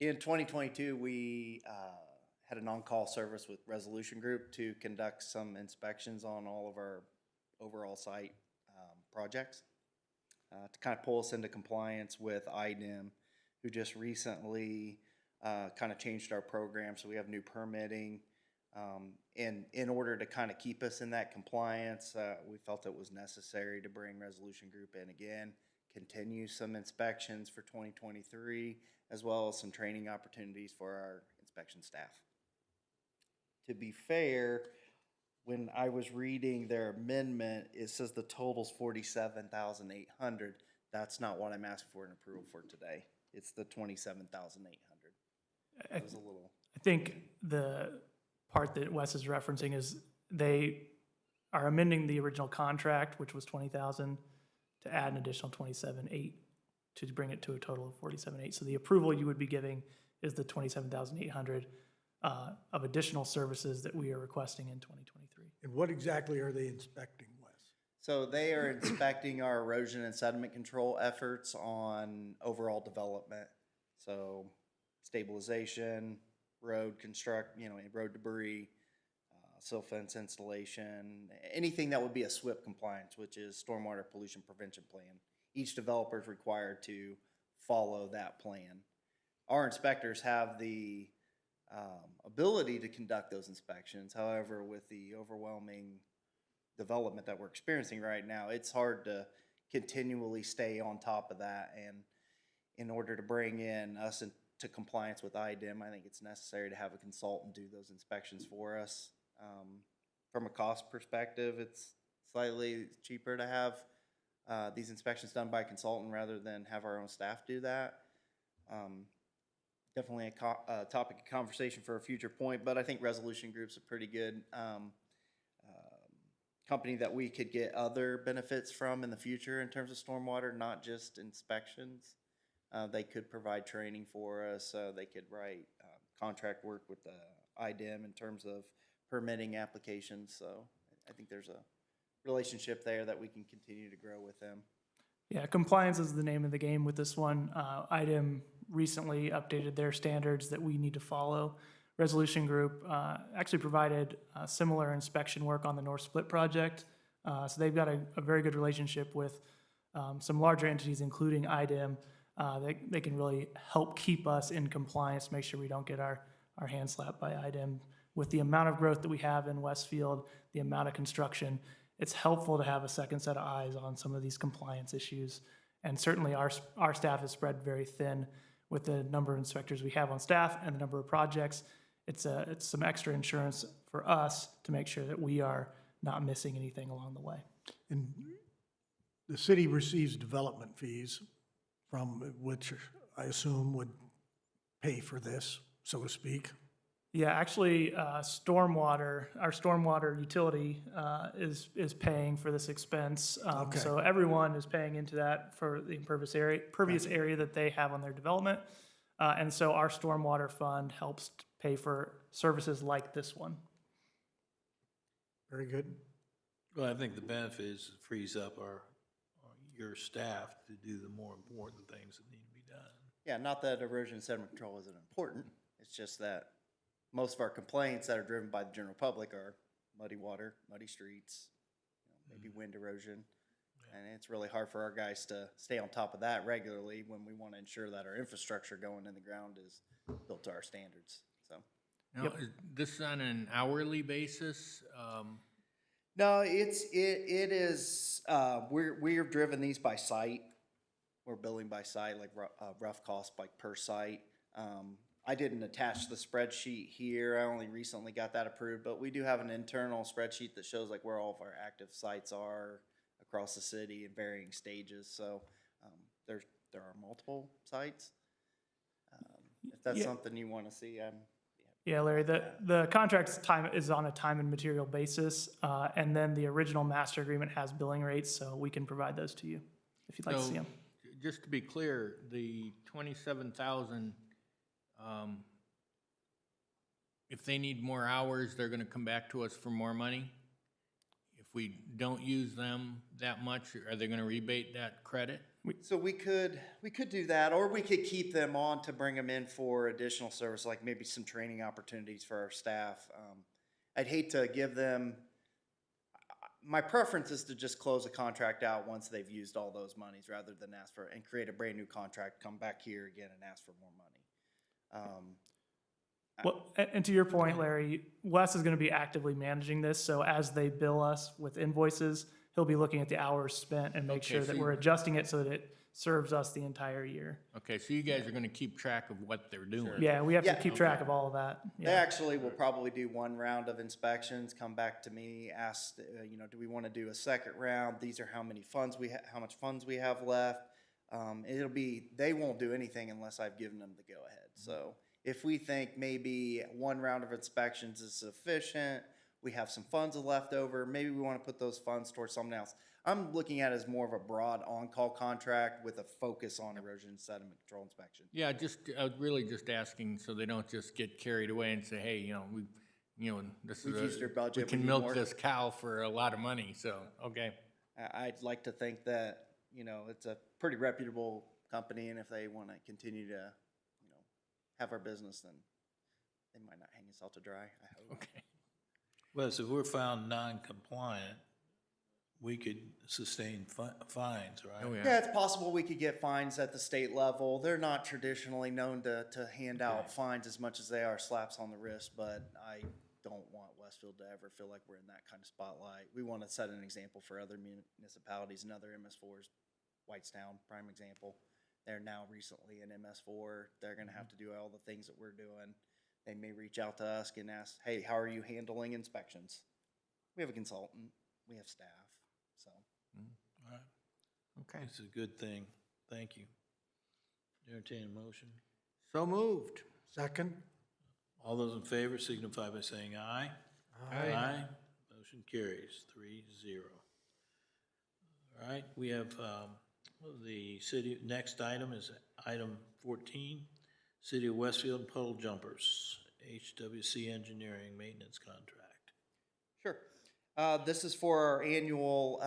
In 2022, we had an on-call service with Resolution Group to conduct some inspections on all of our overall site projects to kind of pull us into compliance with IDEM, who just recently kind of changed our program. So we have new permitting. And in order to kind of keep us in that compliance, we felt it was necessary to bring Resolution Group in again, continue some inspections for 2023, as well as some training opportunities for our inspection staff. To be fair, when I was reading their amendment, it says the total's $47,800. That's not what I'm asking for an approval for today. It's the $27,800. It was a little. I think the part that Wes is referencing is they are amending the original contract, which was $20,000, to add an additional $27,800 to bring it to a total of $47,800. So the approval you would be giving is the $27,800 of additional services that we are requesting in 2023. And what exactly are they inspecting, Wes? So they are inspecting our erosion and sediment control efforts on overall development. So stabilization, road road debris, silt fence installation, anything that would be a SWIP compliance, which is Stormwater Pollution Prevention Plan. Each developer is required to follow that plan. Our inspectors have the ability to conduct those inspections. However, with the overwhelming development that we're experiencing right now, it's hard to continually stay on top of that. And in order to bring in us into compliance with IDEM, I think it's necessary to have a consultant do those inspections for us. From a cost perspective, it's slightly cheaper to have these inspections done by a consultant rather than have our own staff do that. Definitely a topic of conversation for a future point, but I think Resolution Group's a pretty good company that we could get other benefits from in the future in terms of stormwater, not just inspections. They could provide training for us. They could write contract work with the IDEM in terms of permitting applications. So I think there's a relationship there that we can continue to grow with them. Yeah, compliance is the name of the game with this one. IDEM recently updated their standards that we need to follow. Resolution Group actually provided similar inspection work on the North Split project. So they've got a very good relationship with some larger entities, including IDEM. They can really help keep us in compliance, make sure we don't get our hands slapped by IDEM. With the amount of growth that we have in Westfield, the amount of construction, it's helpful to have a second set of eyes on some of these compliance issues. And certainly our staff is spread very thin with the number of inspectors we have on staff and the number of projects. It's some extra insurance for us to make sure that we are not missing anything along the way. And the city receives development fees from which I assume would pay for this, so to speak. Yeah, actually, our stormwater utility is paying for this expense. Okay. So everyone is paying into that for the impervious area that they have on their development. And so our stormwater fund helps pay for services like this one. Very good. Well, I think the benefit is it frees up your staff to do the more important things that need to be done. Yeah, not that erosion and sediment control isn't important. It's just that most of our complaints that are driven by the general public are muddy water, muddy streets, maybe wind erosion. And it's really hard for our guys to stay on top of that regularly when we want to ensure that our infrastructure going in the ground is built to our standards. So, Now, is this on an hourly basis? no, it is. We're driven these by site. We're billing by site, like rough cost like per site. I didn't attach the spreadsheet here. I only recently got that approved, but we do have an internal spreadsheet that shows like where all of our active sites are across the city in varying stages. So there are multiple sites. If that's something you want to see, Yeah, Larry, the contract's time is on a time and material basis, and then the original master agreement has billing rates, so we can provide those to you if you'd like to see them. Just to be clear, the 27,000, if they need more hours, they're gonna come back to us for more money? If we don't use them that much, are they gonna rebate that credit? So we could do that, or we could keep them on to bring them in for additional service, like maybe some training opportunities for our staff. I'd hate to give them. My preference is to just close a contract out once they've used all those monies, rather than ask for and create a brand new contract, come back here again and ask for more money. Well, and to your point, Larry, Wes is going to be actively managing this, so as they bill us with invoices, he'll be looking at the hours spent and make Okay, sure that so we're adjusting it so that it serves us the entire year. Okay, so you guys are gonna keep track of what they're doing? Yeah, we have to Yeah. keep track of all of that. They Yeah. actually will probably do one round of inspections, come back to me, ask, do we want to do a second round? These are how many funds how much funds we have left. They won't do anything unless I've given them the go ahead. So if we think maybe one round of inspections is sufficient, we have some funds left over, maybe we want to put those funds towards something else. I'm looking at it as more of a broad on-call contract with a focus on erosion and sediment control inspection. Yeah, I was really just asking so they don't just get carried away and say, hey, this We've is, used their budget, we we can need milk more. this cow for a lot of money, so, okay. I'd like to think that, it's a pretty reputable company, and if they want to continue to, have our business, then they might not hang us out to dry, I hope. Okay. Well, so if we're found non-compliant, we could sustain fines, right? Oh, yeah. Yeah, it's possible we could get fines at the state level. They're not traditionally known to hand out fines as much as they are slaps on the wrist, but I don't want Westfield to ever feel like we're in that kind of spotlight. We want to set an example for other municipalities and other MS4s. Whitestown, prime example. They're now recently in MS4. They're going to have to do all the things that we're doing. They may reach out to us and ask, hey, how are you handling inspections? We have a consultant, we have staff, so. All right. Okay. It's a good thing. Thank you. Entertain a motion. So moved. Second? All those in favor signify by saying aye. Aye. Motion carries 3-0. All right, we have, the city, next item is item 14, City of Westfield Puddle Jumpers, HWC Engineering Maintenance Contract. Sure. This is for our annual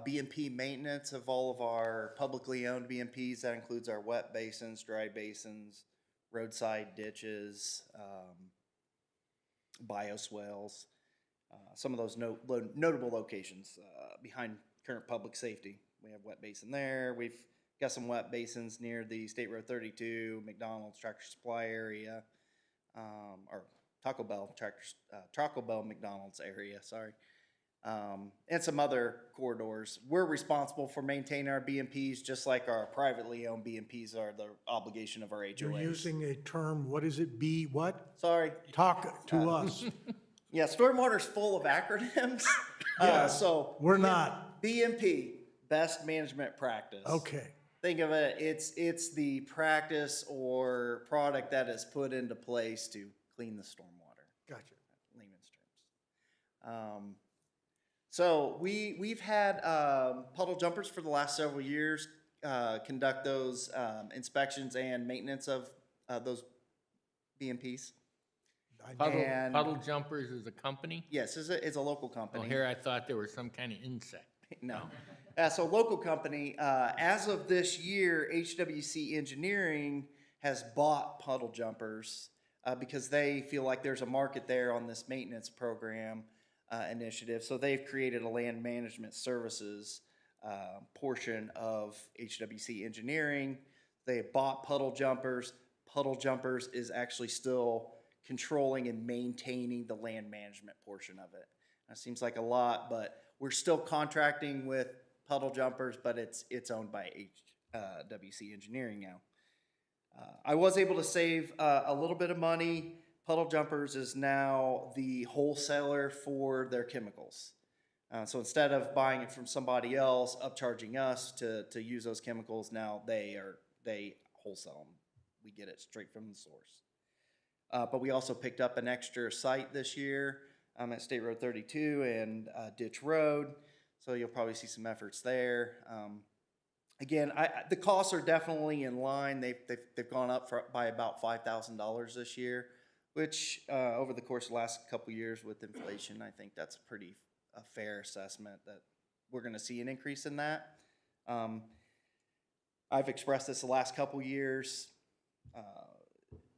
BMP maintenance of all of our publicly owned BMPs. That includes our wet basins, dry basins, roadside ditches, bioswales, some of those notable locations behind current public safety. We have wet basin there. We've got some wet basins near the State Road 32, McDonald's Tractor Supply area, or Taco Bell McDonald's area, sorry. And some other corridors. We're responsible for maintaining our BMPs, just like our privately owned BMPs are the obligation of our HOAs. You're using a term, what is it, B, what? Sorry. Talk to us. Yeah, stormwater's full of acronyms. So We're not. BMP, best management practice. Okay. Think of it, it's the practice or product that is put into place to clean the stormwater. Gotcha. Layman's terms. So we've had puddle jumpers for the last several years conduct those inspections and maintenance of those BMPs. And- Puddle Jumpers is a company? Yes, it's a local Oh, company. here I thought there was some kind of insect. No. So local company, as of this year, HWC Engineering has bought puddle jumpers because they feel like there's a market there on this maintenance program initiative. So they've created a land management services portion of HWC Engineering. They have bought puddle jumpers. Puddle jumpers is actually still controlling and maintaining the land management portion of it. That seems like a lot, but we're still contracting with puddle jumpers, but it's owned by HWC Engineering now. I was able to save a little bit of money. Puddle Jumpers is now the wholesaler for their chemicals. So instead of buying it from somebody else, upcharging us to use those chemicals, now they wholesale them. We get it straight from the source. But we also picked up an extra site this year at State Road 32 and Ditch Road. So you'll probably see some efforts there. Again, the costs are definitely in line. They've gone up by about $5,000 this year, which over the course of the last couple of years with inflation, I think that's a fair assessment that we're going to see an increase in that. I've expressed this the last couple of years.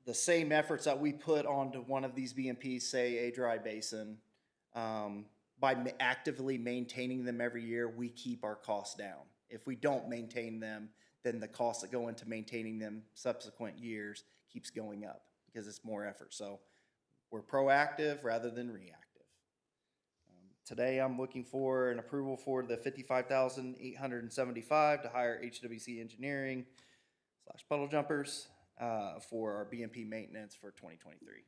The same efforts that we put onto one of these BMPs, say a dry basin, by actively maintaining them every year, we keep our costs down. If we don't maintain them, then the costs that go into maintaining them subsequent years keeps going up because it's more effort. So we're proactive rather than reactive. Today I'm looking for an approval for the $55,875 to hire HWC Engineering / Puddle Jumpers for our BMP maintenance for 2023.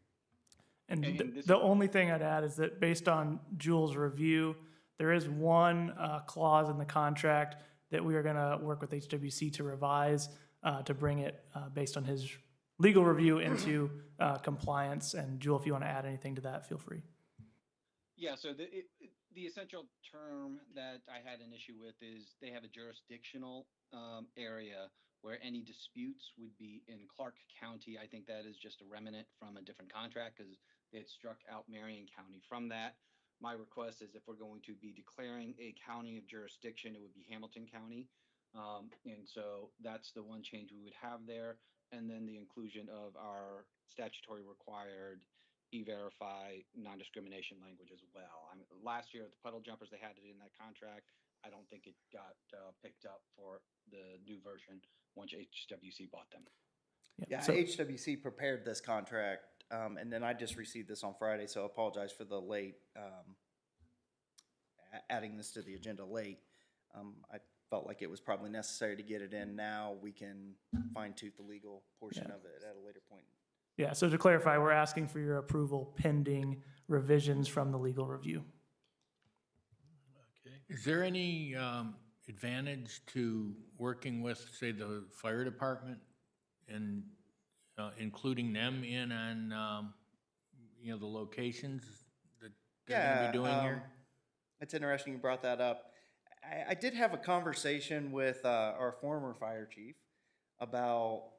And And this- the only thing I'd add is that based on Jules' review, there is one clause in the contract that we are going to work with HWC to revise to bring it, based on his legal review, into compliance. And Jewel, if you want to add anything to that, feel free. Yeah, so the essential term that I had an issue with is they have a jurisdictional area where any disputes would be in Clark County. I think that is just a remnant from a different contract because they had struck out Marion County from that. My request is if we're going to be declaring a county of jurisdiction, it would be Hamilton County. And so that's the one change we would have there. And then the inclusion of our statutory required E-Verify non-discrimination language as well. Last year at the puddle jumpers, they had it in that contract. I don't think it got picked up for the new version once HWC bought them. Yeah, So, HWC prepared this contract, and then I just received this on Friday, so I apologize for the late, adding this to the agenda late. I felt like it was probably necessary to get it in now. We can fine tooth the legal portion Yeah. of it at a later point. yeah, so to clarify, we're asking for your approval pending revisions from the legal review. Okay. Is there any advantage to working with, say, the fire department and including them in on, the locations that they're gonna be doing here? It's interesting you brought that up. I did have a conversation with our former fire chief about,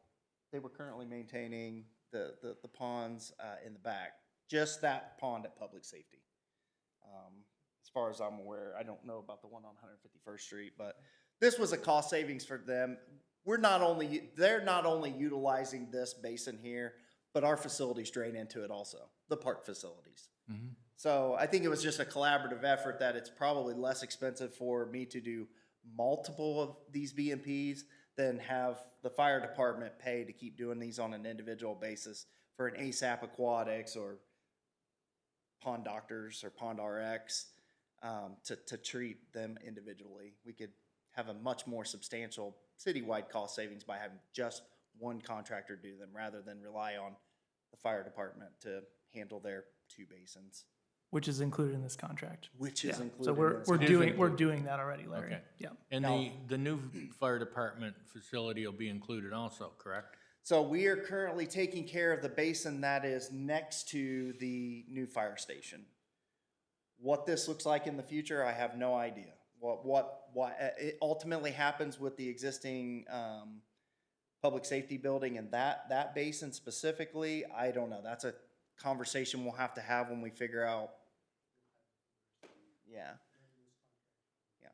they were currently maintaining the ponds in the back, just that pond at public safety. As far as I'm aware, I don't know about the one on 151st Street, but this was a cost savings for them. They're not only utilizing this basin here, but our facilities drain into it also, the park facilities. Mhm. So I think it was just a collaborative effort that it's probably less expensive for me to do multiple of these BMPs than have the fire department pay to keep doing these on an individual basis for an ASAP Aquatics or Pond Doctors or Pond RX to treat them individually. We could have a much more substantial citywide cost savings by having just one contractor do them rather than rely on the fire department to handle their two basins, Which is included in this contract. which Yeah. is included. So in we're, this we're contract. doing, we're doing that already, Larry. Okay. Yeah. And Now- the new fire department facility will be included also, correct? So we are currently taking care of the basin that is next to the new fire station. What this looks like in the future, I have no idea. What it ultimately happens with the existing public safety building and that basin specifically, I don't know. That's a conversation we'll have to have when we figure out. Yeah. Yeah.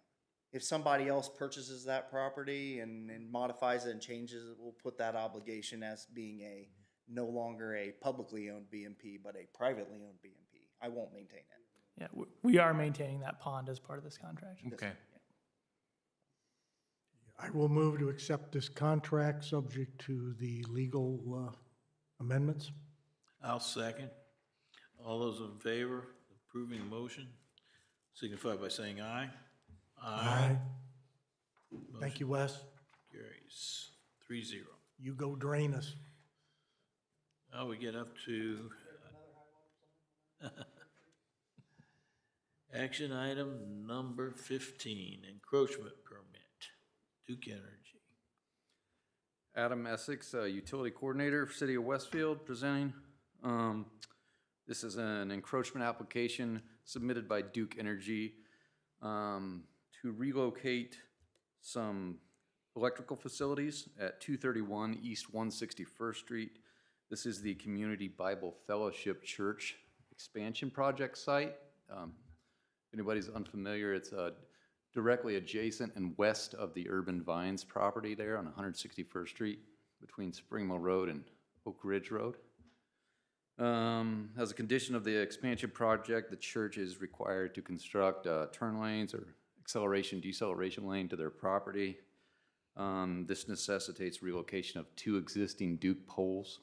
If somebody else purchases that property and modifies it and changes it, we'll put that obligation as being no longer a publicly owned BMP, but a privately owned BMP. I won't maintain it. Yeah, we are maintaining that pond as part of this contract. Okay. I will move to accept this contract, subject to the legal amendments. I'll second. All those in favor of approving the motion signify by saying aye. Thank you, Wes. Carries 3-0. You go drain us. Now we get up to action item number 15, encroachment permit, Duke Energy. Adam Essex, Utility Coordinator for City of Westfield, presenting. This is an encroachment application submitted by Duke Energy to relocate some electrical facilities at 231 East 161st Street. This is the Community Bible Fellowship Church expansion project site. If anybody's unfamiliar, it's directly adjacent and west of the Urban Vines property there on 161st Street between Spring Mill Road and Oak Ridge Road. As a condition of the expansion project, the church is required to construct turn lanes or acceleration, deceleration lane to their property. This necessitates relocation of 2 existing Duke poles.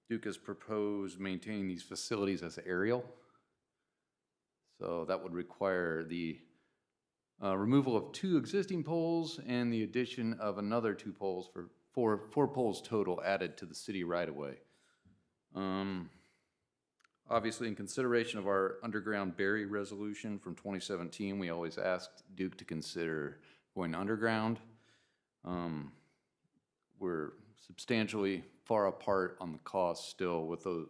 Duke has proposed maintaining these facilities as aerial. So that would require the removal of 2 existing poles and the addition of another 2 poles for four poles total added to the city right-of-way. Obviously, in consideration of our underground bury resolution from 2017, we always asked Duke to consider going underground. We're substantially far apart on the cost still with the,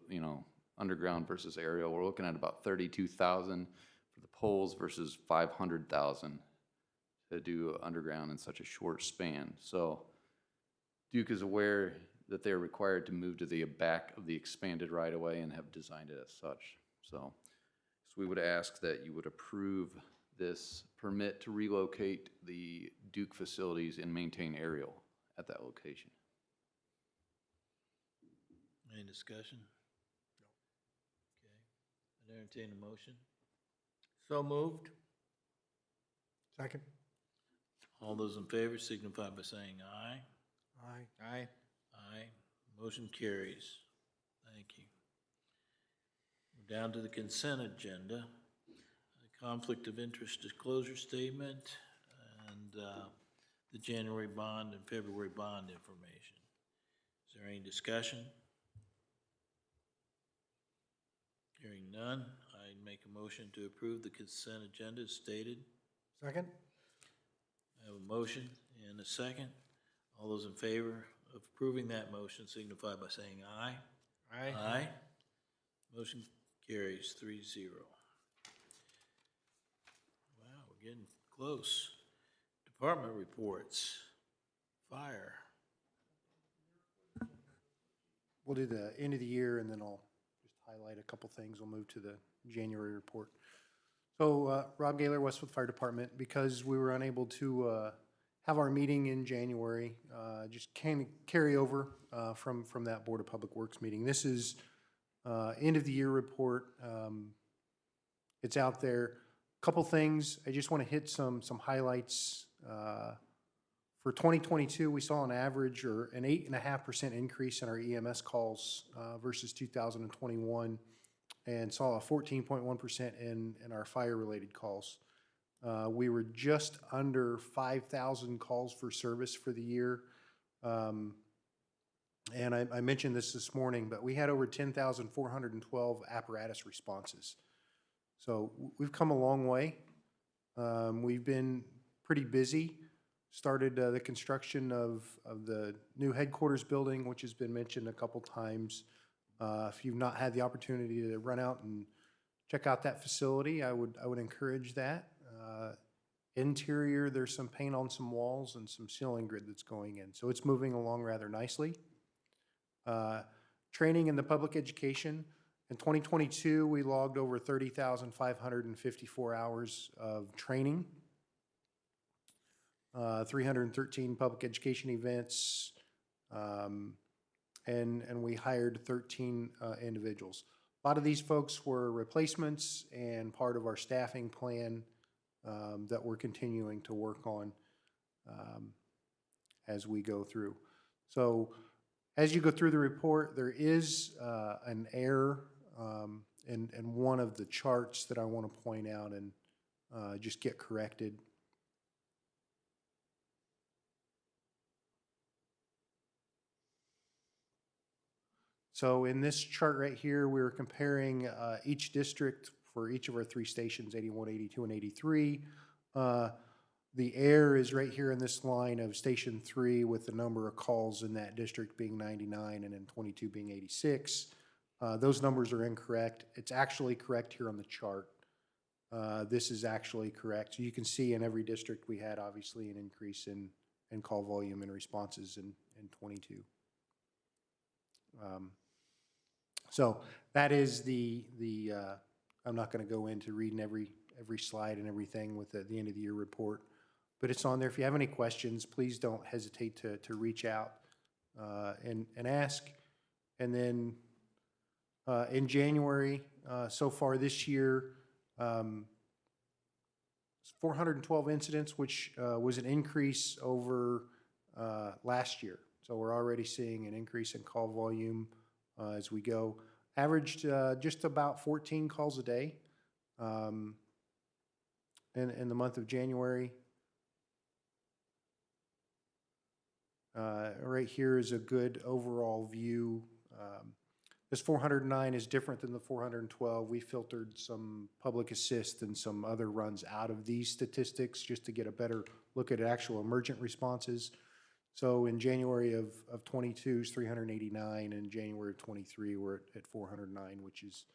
underground versus aerial. We're looking at about $32,000 for the poles versus $500,000 to do underground in such a short span. So Duke is aware that they're required to move to the back of the expanded right-of-way and have designed it as such. So we would ask that you would approve this permit to relocate the Duke facilities and maintain aerial at that location. Any discussion? Okay. I entertain a motion. So moved? Second? All those in favor signify by saying aye. Aye. Aye. Aye. Motion carries. Thank you. We're down to the consent agenda. The conflict of interest disclosure statement and the January bond and February bond information. Is there any discussion? Hearing none, I make a motion to approve the consent agenda as stated. Second? I have a motion and a second. All those in favor of approving that motion signify by saying aye. Aye. Aye. Motion carries 3-0. Wow, we're getting close. Department reports. Fire. We'll do the end of the year, and then I'll just highlight a couple things. We'll move to the January report. So Rob Gaylor, Westfield Fire Department, because we were unable to have our meeting in January, just came carry over from that Board of Public Works meeting. This is end of the year report. It's out there. Couple things. I just want to hit some highlights. For 2022, we saw an average or an 8.5% increase in our EMS calls versus 2021, and saw a 14.1% in our fire-related calls. We were just under 5,000 calls for service for the year. And I mentioned this morning, but we had over 10,412 apparatus responses. So we've come a long way. We've been pretty busy. Started the construction of the new headquarters building, which has been mentioned a couple times. If you've not had the opportunity to run out and check out that facility, I would encourage that. Interior, there's some paint on some walls and some ceiling grid that's going in. So it's moving along rather nicely. Training in the public education. In 2022, we logged over 30,554 hours of training. 313 public education events, and we hired 13 individuals. A lot of these folks were replacements and part of our staffing plan that we're continuing to work on as we go through. So as you go through the report, there is an error in one of the charts that I want to point out and just get corrected. So in this chart right here, we're comparing each district for each of our three stations, 81, 82, and 83. The error is right here in this line of Station 3 with the number of calls in that district being 99 and in 22 being 86. Those numbers are incorrect. It's actually correct here on the chart. This is actually correct. So you can see in every district we had obviously an increase in call volume and responses in 22. So that is the I'm not going to go into reading every slide and everything with the end of the year report, but it's on there. If you have any questions, please don't hesitate to reach out and ask. And then in January, so far this year, 412 incidents, which was an increase over last year. So we're already seeing an increase in call volume as we go. Averaged just about 14 calls a day in the month of January. Right here is a good overall view. This 409 is different than the 412. We filtered some public assist and some other runs out of these statistics just to get a better look at actual emergent responses. So in January of 22 is 389, and January of 23 we're at 409, which is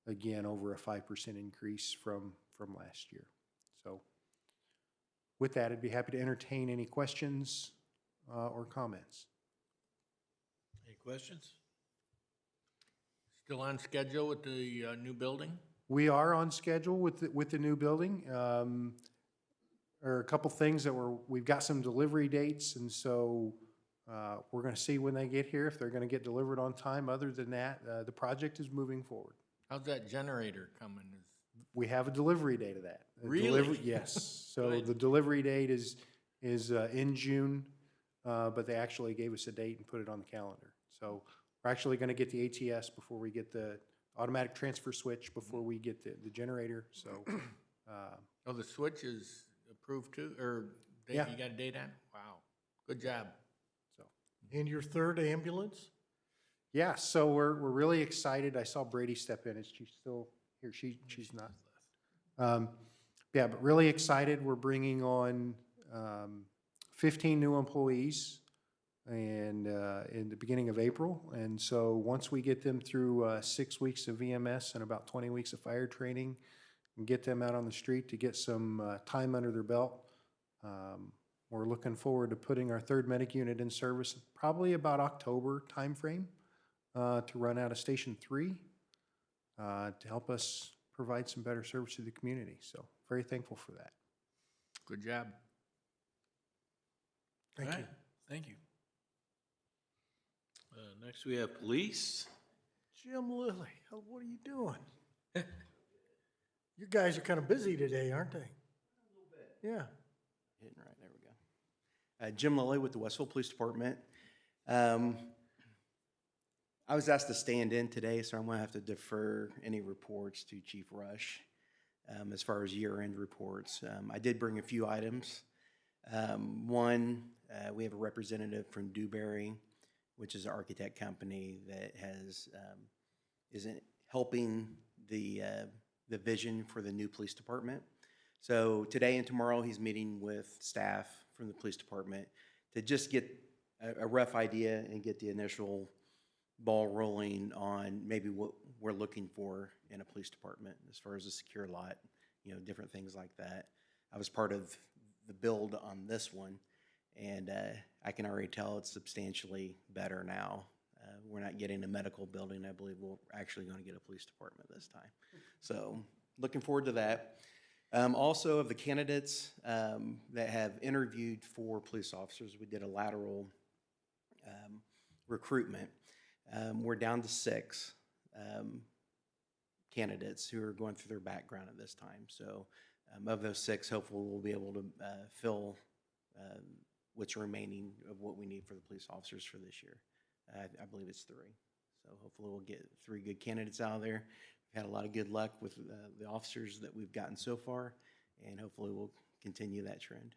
again over a 5% increase from last year. So with that, I'd be happy to entertain any questions or comments. Any questions? Still on schedule with the new building? We are on schedule with the new building. There are a couple things that we've got some delivery dates, and so we're going to see when they get here if they're going to get delivered on time. Other than that, the project is moving forward. How's that generator coming? We have a delivery date of that. A Really? delivery- Yes. So Good. the delivery date is in June, but they actually gave us a date and put it on the calendar. So we're actually going to get the ATS before we get the automatic transfer switch, before we get the generator. So, Oh, the switch is approved too, or you Yeah. got a date on? Wow, good job. And your third ambulance? yeah, so we're really excited. I saw Brady step in. Is she still here? She's not. Yeah, but really excited. We're bringing on 15 new employees and in the beginning of April. And so once we get them through 6 weeks of VMS and about 20 weeks of fire training and get them out on the street to get some time under their belt, we're looking forward to putting our third medic unit in service probably about October timeframe to run out of Station 3 to help us provide some better service to the community. So very thankful for that. Good job. Thank All you. right, thank you. Next, we have police. Jim Lilly, what are you doing? You guys are kind of busy today, aren't they? A little bit. Yeah. Hitting right, there we go. Jim Lilly with the Westfield Police Department. I was asked to stand in today, so I'm gonna have to defer any reports to Chief Rush as far as year-end reports. I did bring a few items. One, we have a representative from Dewberry, which is an architect company that is helping the vision for the new police department. So today and tomorrow, he's meeting with staff from the police department to just get a rough idea and get the initial ball rolling on maybe what we're looking for in a police department as far as a secure lot, different things like that. I was part of the build on this one, and I can already tell it's substantially better now. We're not getting a medical building. I believe we're actually going to get a police department this time. So looking forward to that. Also, of the candidates that have interviewed for police officers, we did a lateral recruitment. We're down to 6 candidates who are going through their background at this time. So of those 6, hopefully we'll be able to fill what's remaining of what we need for the police officers for this year. I believe it's 3. So hopefully we'll get 3 good candidates out of there. We've had a lot of good luck with the officers that we've gotten so far, and hopefully we'll continue that trend.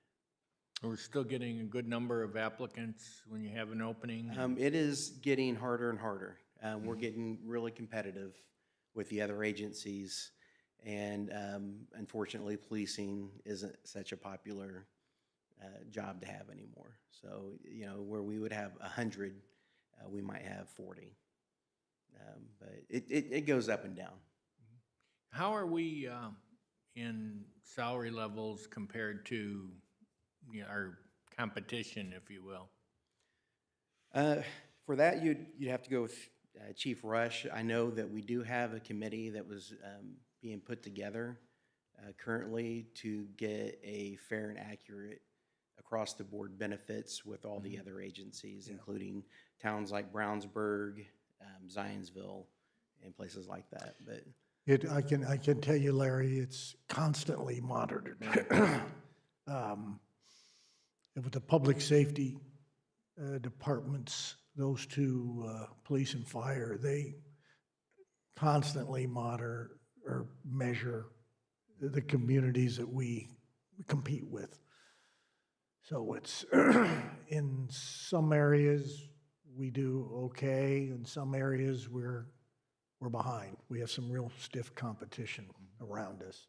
We're still getting a good number of applicants when you have an opening. It is getting harder and harder. We're getting really competitive with the other agencies, and unfortunately, policing isn't such a popular job to have anymore. So, where we would have 100, we might have 40. But it goes up and down. How are we in salary levels compared to our competition, if you will? For that, you'd have to go with Chief Rush. I know that we do have a committee that was being put together currently to get a fair and accurate across-the-board benefits with all the other agencies, including towns like Brownsburg, Zionsville, and places like that. But I can tell you, Larry, it's constantly monitored. With the public safety departments, those 2, police and fire, they constantly monitor or measure the communities that we compete with. So it's, in some areas, we do okay. In some areas, we're behind. We have some real stiff competition around us.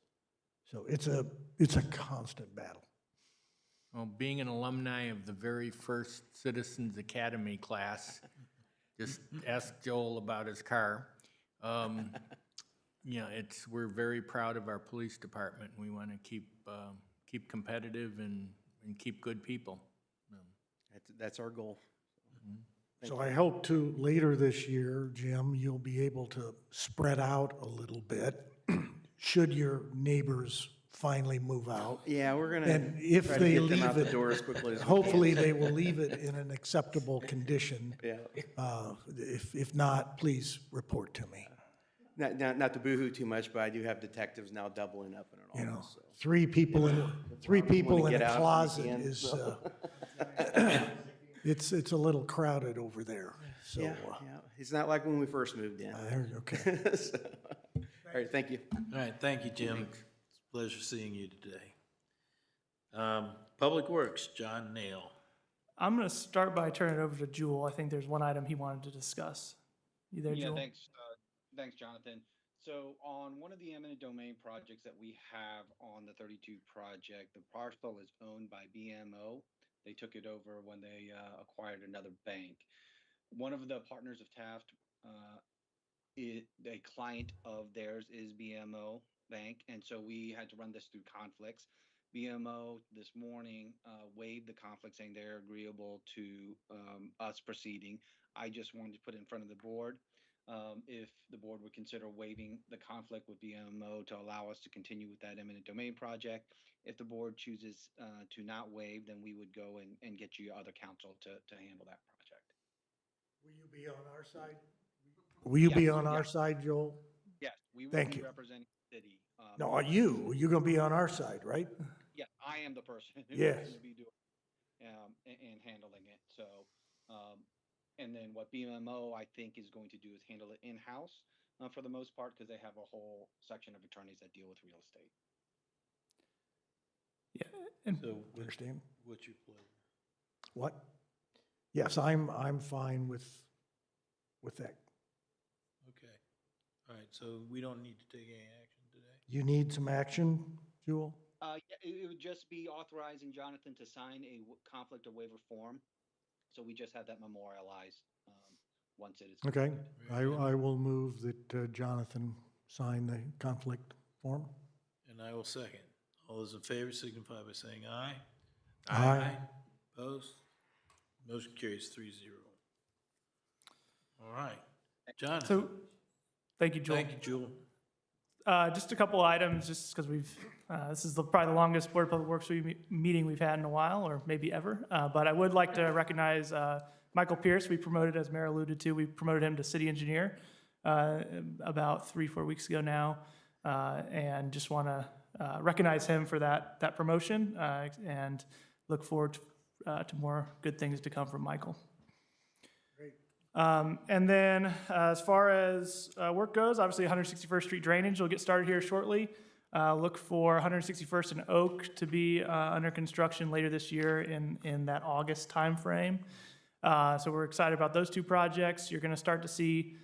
So it's a constant battle. Well, being an alumni of the very first Citizens Academy class, just ask Joel about his car. We're very proud of our police department. We want to keep competitive and keep good people. that's our goal. So I hope to, later this year, Jim, you'll be able to spread out a little bit, should your neighbors finally move out. Yeah, we're gonna And if try to they get them leave out the it, door as quickly as we can. hopefully they will leave it in an acceptable condition. Yeah. If not, please report to me. not to boo-hoo too much, but I do have detectives now doubling up in it You know, all, so. three people in get a out when you closet can, is, so. it's a little crowded over there, so. Yeah, yeah, it's not like when we first moved in. Okay. So, all right, thank you. All right, thank you, Jim. It's a pleasure seeing you today. Public Works, John Nail. I'm going to start by turning it over to Jewel. I think there's one item he wanted to discuss. You there, Yeah, Jewel? thanks, Jonathan. So on one of the eminent domain projects that we have on the 32 project, the parcel is owned by BMO. They took it over when they acquired another bank. One of the partners of Taft, a client of theirs is BMO Bank, and so we had to run this through conflicts. BMO this morning waived the conflict, saying they're agreeable to us proceeding. I just wanted to put in front of the board if the board would consider waiving the conflict with BMO to allow us to continue with that eminent domain project. If the board chooses to not waive, then we would go and get you other counsel to handle that project. Will you be on our side? Will you be Yes, on our yes. side, Joel? Yes, we will Thank be you. representing the city. No, are you? You're gonna be on our side, right? Yeah, I am the person who's Yes. going to be doing and handling it. So, and then what BMO I think is going to do is handle it in-house for the most part, because they have a whole section of attorneys that deal with real estate. Yeah. And So Understand? what's your pleasure? What? Yes, I'm fine with that. Okay. All right, so we don't need to take any action today? You need some action, Jewel? Yeah, it would just be authorizing Jonathan to sign a conflict or waiver form. So we just have that memorialized once it is. Okay, Very good. I will move that Jonathan sign the conflict form. And I will second. All those in favor signify by saying aye. Aye. Opposed? Motion carries 3-0. All right. Jonathan, so, thank you, Jewel. thank you, Jewel. Just a couple items, just because this is probably the longest Board of Public Works meeting we've had in a while, or maybe ever. But I would like to recognize Michael Pierce. We promoted, as Mayor alluded to, we promoted him to city engineer about 3-4 weeks ago now. And just want to recognize him for that promotion and look forward to more good things to come from Michael. And then as far as work goes, obviously 161st Street drainage will get started here shortly. Look for 161st and Oak to be under construction later this year in that August timeframe. So we're excited about those two projects. You're going to start to see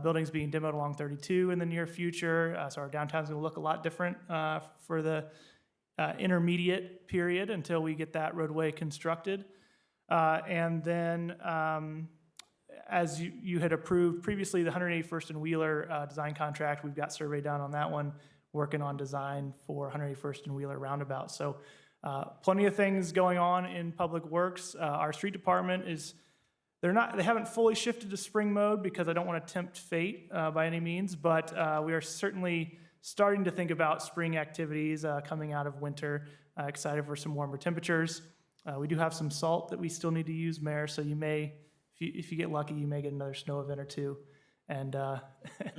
buildings being demoed along 32 in the near future. So our downtown's going to look a lot different for the intermediate period until we get that roadway constructed. And then as you had approved previously, the 181st and Wheeler design contract, we've got survey done on that one, working on design for 181st and Wheeler roundabout. So plenty of things going on in Public Works. Our street department they haven't fully shifted to spring mode because I don't want to tempt fate by any means, but we are certainly starting to think about spring activities coming out of winter. Excited for some warmer temperatures. We do have some salt that we still need to use, Mayor, so you may, if you get lucky, you may get another snow event or two, and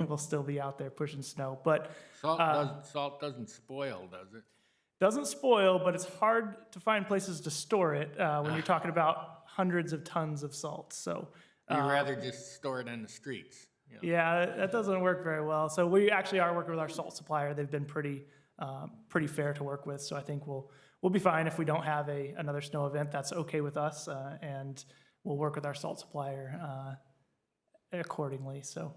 we'll still be out there pushing snow. But Salt doesn't spoil, does it? doesn't spoil, but it's hard to find places to store it when you're talking about hundreds of tons of salt. So You'd rather just store it in the streets. You know? yeah, that doesn't work very well. So we actually are working with our salt supplier. They've been pretty fair to work with. So I think we'll be fine if we don't have another snow event. That's okay with us, and we'll work with our salt supplier accordingly. So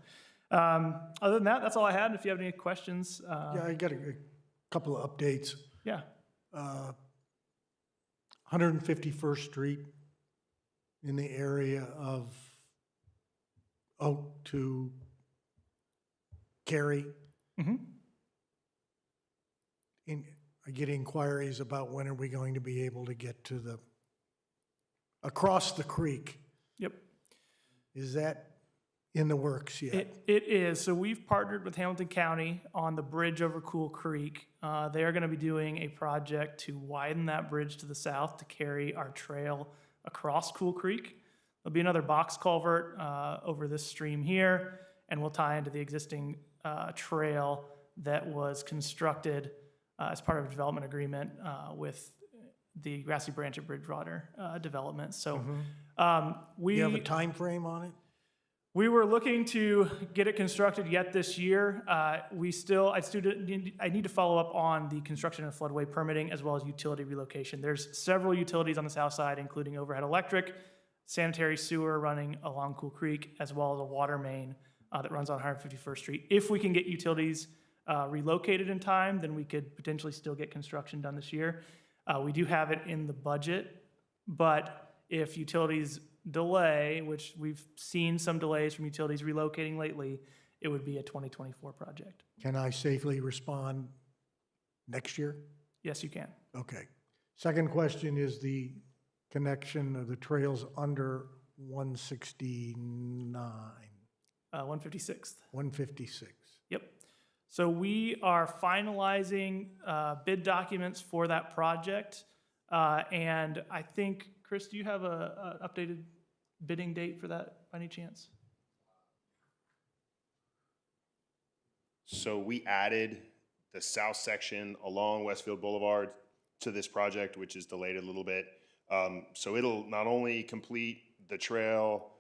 other than that, that's all I had. If you have any questions, Yeah, I got a couple of updates. yeah. 151st Street in the area of Oak to Cary. Mm-hmm. I get inquiries about when are we going to be able to get to across the creek. Yep. Is that in the works yet? It is. So we've partnered with Hamilton County on the bridge over Cool Creek. They are going to be doing a project to widen that bridge to the south to carry our trail across Cool Creek. There'll be another box culvert over this stream here, and we'll tie into the existing trail that was constructed as part of a development agreement with the Grassy Branch of Bridgewater development. So Do you have a time frame on it? we were looking to get it constructed yet this year. I need to follow up on the construction and floodway permitting as well as utility relocation. There's several utilities on the south side, including overhead electric, sanitary sewer running along Cool Creek, as well as a water main that runs on 151st Street. If we can get utilities relocated in time, then we could potentially still get construction done this year. We do have it in the budget, but if utilities delay, which we've seen some delays from utilities relocating lately, it would be a 2024 project. Can I safely respond next year? Yes, you can. Okay. Second question is the connection of the trails under 169, 156th. 156. Yep. So we are finalizing bid documents for that project. And I think, Chris, do you have a updated bidding date for that by any chance? So we added the south section along Westfield Boulevard to this project, which is delayed a little bit. So it'll not only complete the trail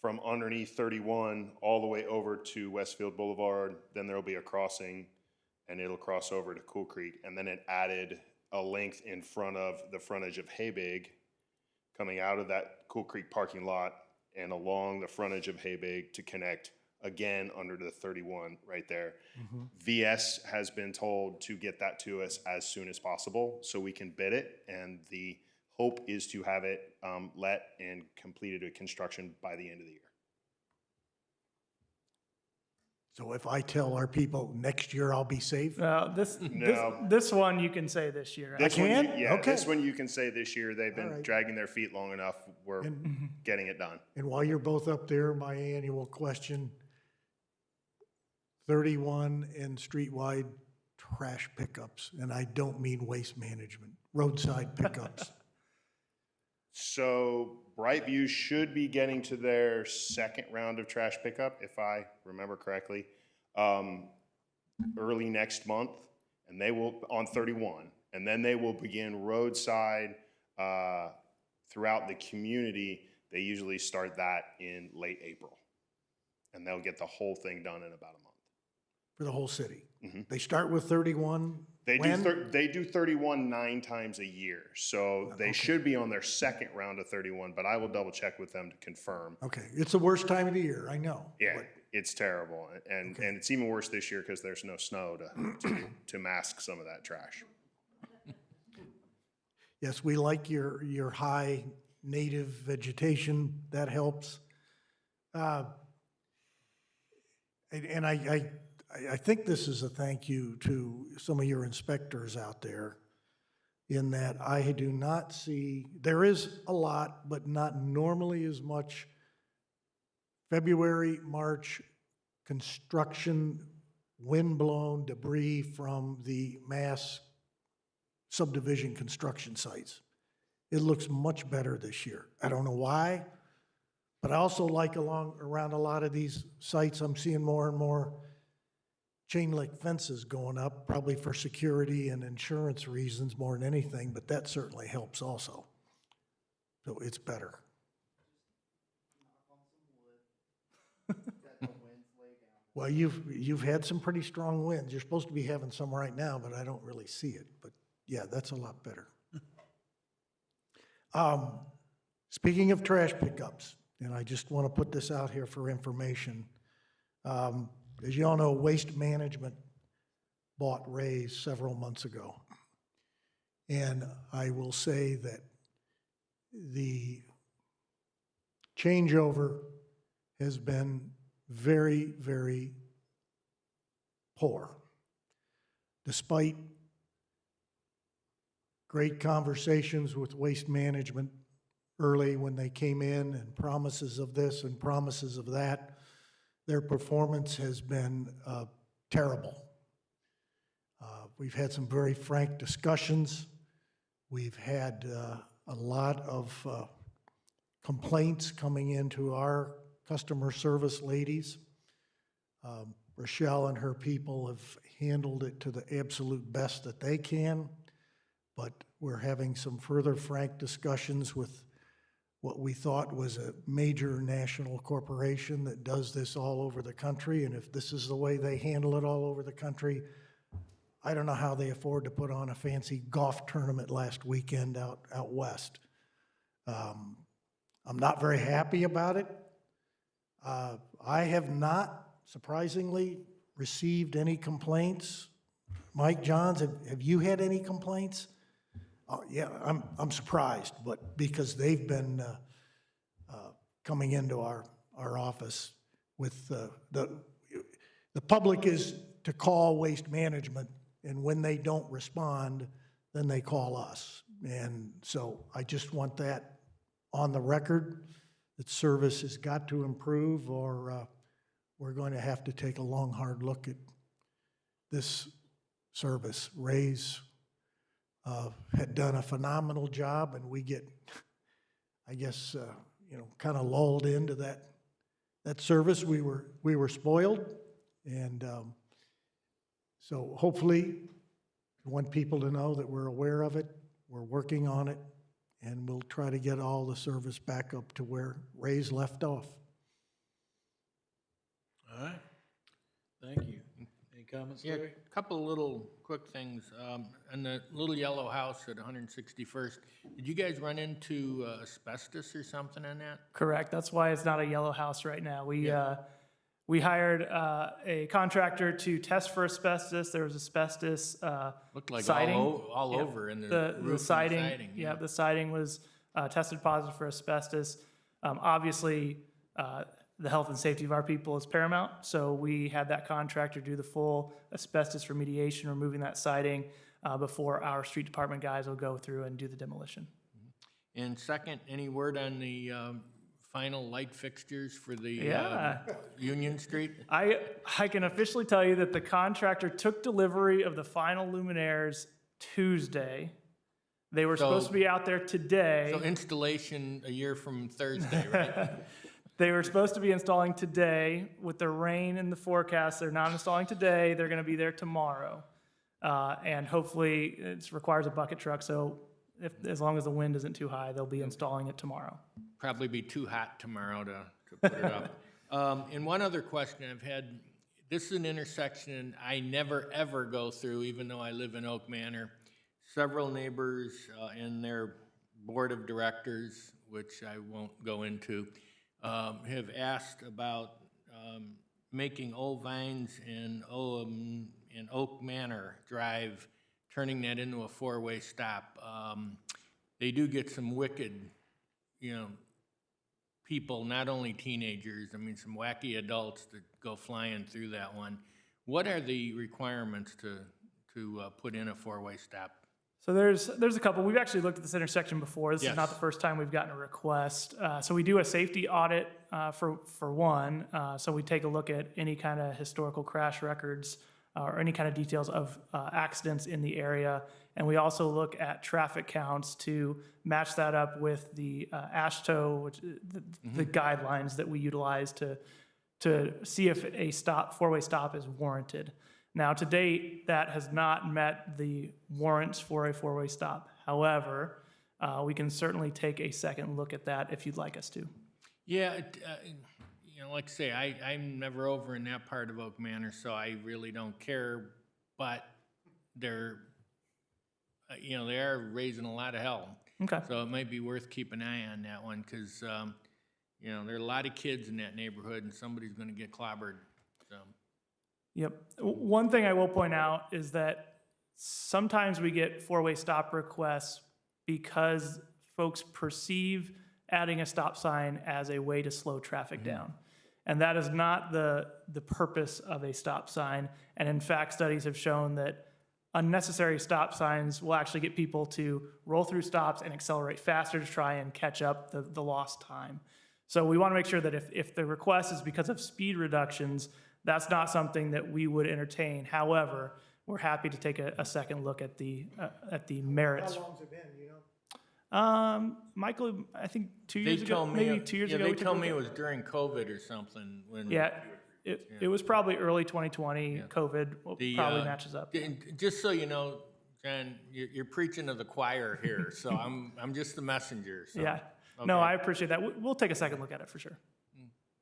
from underneath 31 all the way over to Westfield Boulevard, then there'll be a crossing and it'll cross over to Cool Creek. And then it added a length in front of the frontage of Haybig, coming out of that Cool Creek parking lot and along the frontage of Haybig to connect again under the 31 right there. VS has been told to get that to us as soon as possible so we can bid it, and the hope is to have it let and completed with construction by the end of the year. So if I tell our people next year I'll be safe? This one you can say this year. This one can? yeah, Okay. this one you can say this year. They've been All right. dragging their feet long enough. We're getting it done. And while you're both up there, my annual question, 31 and streetwide trash pickups, and I don't mean waste management, roadside pickups. So Brightview should be getting to their second round of trash pickup, if I remember correctly, early next month, and they will, on 31, and then they will begin roadside throughout the community. They usually start that in late April, and they'll get the whole thing done in about a month. For the whole city. They start with 31. They when? they do 31 9 times a year, so they should be on their second round of 31. But I will double check with them to confirm. Okay, it's the worst time of the year, I know. Yeah, but- it's terrible, and it's even worse this year because there's no snow to mask some of that trash. Yes, we like your high native vegetation, that helps. And I think this is a thank you to some of your inspectors out there, in that I do not see, there is a lot, but not normally as much February, March construction, wind-blown debris from the mass subdivision construction sites. It looks much better this year. I don't know why, but I also like around a lot of these sites, I'm seeing more and more chain link fences going up, probably for security and insurance reasons more than anything, but that certainly helps also. So it's better. Well, you've had some pretty strong winds. You're supposed to be having some right now, but I don't really see it. But yeah, that's a lot better. Speaking of trash pickups, and I just want to put this out here for information. As you all know, Waste Management bought Ray's several months ago. And I will say that the changeover has been very, very poor. Despite great conversations with Waste Management early when they came in, and promises of this and promises of that, their performance has been terrible. We've had some very frank discussions. We've had a lot of complaints coming into our customer service ladies. Rochelle and her people have handled it to the absolute best that they can, but we're having some further frank discussions with what we thought was a major national corporation that does this all over the country, and if this is the way they handle it all over the country, I don't know how they afford to put on a fancy golf tournament last weekend out west. I'm not very happy about it. I have not, surprisingly, received any complaints. Mike Johns, have you had any complaints? Yeah, I'm surprised, but because they've been coming into our office with the public is to call Waste Management, and when they don't respond, then they call us. And so I just want that on the record, that service has got to improve, or we're going to have to take a long, hard look at this service. Ray's had done a phenomenal job, and we get, I guess, kind of lulled into that service. We were spoiled, and so hopefully, I want people to know that we're aware of it, we're working on it, and we'll try to get all the service back up to where Ray's left off. All right. Thank you. Any comments, Yeah, Larry? a couple of little quick things. In the little yellow house at 161st, did you guys run into asbestos or something in that? Correct. That's why it's not a yellow house right now. We hired a contractor to test for asbestos. There was asbestos Looked like siding. all Yep. over in the The roof and siding. yeah. Yeah, the siding was tested positive for asbestos. Obviously, the health and safety of our people is paramount, so we had that contractor do the full asbestos remediation, removing that siding before our street department guys will go through and do the demolition. And second, any word on the final light fixtures for the Yeah. Union Street? I can officially tell you that the contractor took delivery of the final luminaires Tuesday. They were supposed to be out there today. So installation a year from Thursday, right? They were supposed to be installing today. With the rain in the forecast, they're not installing today. They're going to be there tomorrow. And hopefully, it requires a bucket truck, so as long as the wind isn't too high, they'll be installing it tomorrow. Probably be too hot tomorrow to put it up. And one other question I've had, this is an intersection I never, ever go through, even though I live in Oak Manor. Several neighbors and their board of directors, which I won't go into, have asked about making Old Vines and Oak Manor Drive, turning that into a four-way stop. They do get some wicked, people, not only teenagers, I mean, some wacky adults that go flying through that one. What are the requirements to put in a four-way stop? So there's a couple. We've actually looked at this intersection before. This is not the first time we've gotten a request. So we do a safety audit for one. So we take a look at any kind of historical crash records or any kind of details of accidents in the area. And we also look at traffic counts to match that up with the AASHTO, which the guidelines that we utilize to see if a four-way stop is warranted. Now, to date, that has not met the warrants for a four-way stop. However, we can certainly take a second look at that if you'd like us to. Yeah, like I say, I'm never over in that part of Oak Manor, so I really don't care, but they're, they are raising a lot of hell. Okay. So it might be worth keeping an eye on that one, because, there are a lot of kids in that neighborhood, and somebody's gonna get clobbered, so. Yep. One thing I will point out is that sometimes we get four-way stop requests because folks perceive adding a stop sign as a way to slow traffic down. And that is not the purpose of a stop sign. And in fact, studies have shown that unnecessary stop signs will actually get people to roll through stops and accelerate faster to try and catch up the lost time. So we want to make sure that if the request is because of speed reductions, that's not something that we would entertain. However, we're happy to take a second look at the merits. How long's it been, Michael, I think 2 They years ago, told me, maybe 2 years ago. they we took a told look me at it was during COVID or something, when. Yeah, It was probably early 2020, Yeah. COVID The, probably matches up. Just so you know, John, you're preaching to the choir here, so I'm just the messenger, so. Yeah. No, okay. I appreciate that. We'll take a second look at it for sure.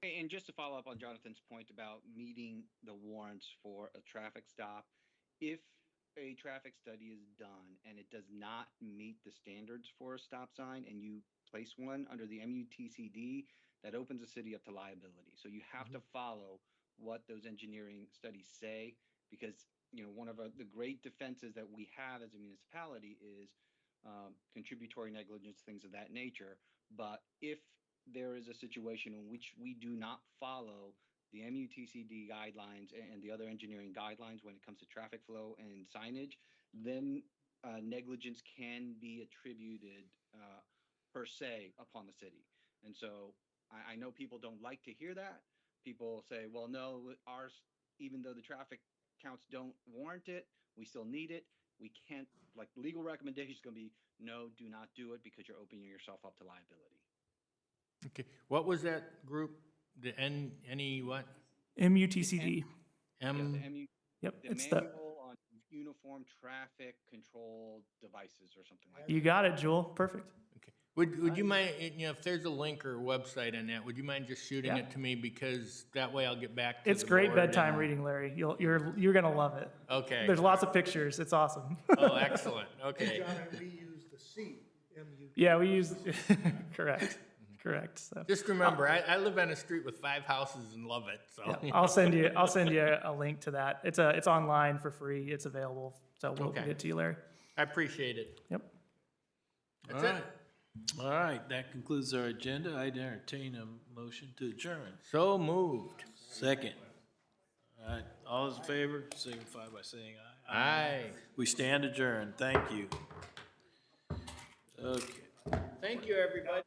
And just to follow up on Jonathan's point about meeting the warrants for a traffic stop, if a traffic study is done and it does not meet the standards for a stop sign and you place one under the MUTCD, that opens the city up to liability. So you have to follow what those engineering studies say, because one of the great defenses that we have as a municipality is contributory negligence, things of that nature. But if there is a situation in which we do not follow the MUTCD guidelines and the other engineering guidelines when it comes to traffic flow and signage, then negligence can be attributed per se upon the city. And so I know people don't like to hear that. People say, well, no, ours, even though the traffic counts don't warrant it, we still need it. We can't, like, legal recommendation is going to be, no, do not do it because you're opening yourself up to liability. Okay, what was that group? The NE what? MUTCD. Yeah, M, the MU, Yep, the it's the, manual on uniform traffic control devices or something like that. you got it, Jewel. Perfect. okay. Would you mind, if there's a link or a website on that, would you mind just shooting Yeah. it to me? Because that way I'll get back to It's the great board bedtime and- reading, Larry. You're gonna love it. Okay. There's lots of pictures. It's awesome. Oh, excellent, okay. John, and we use the C, M-U. Yeah, we use, correct, So, Just remember, I live on a street with 5 houses and love it, so. yeah, I'll send you a link to that. It's online for free. It's available. So we'll Okay. get it to you, Larry. I appreciate it. Yep. That's All it. right. All right, that concludes our agenda. I'd entertain a motion to adjourn. So moved. Second. All right, all those in favor, signify by saying aye. Aye. We stand adjourned. Thank you. Okay. Thank you, everybody.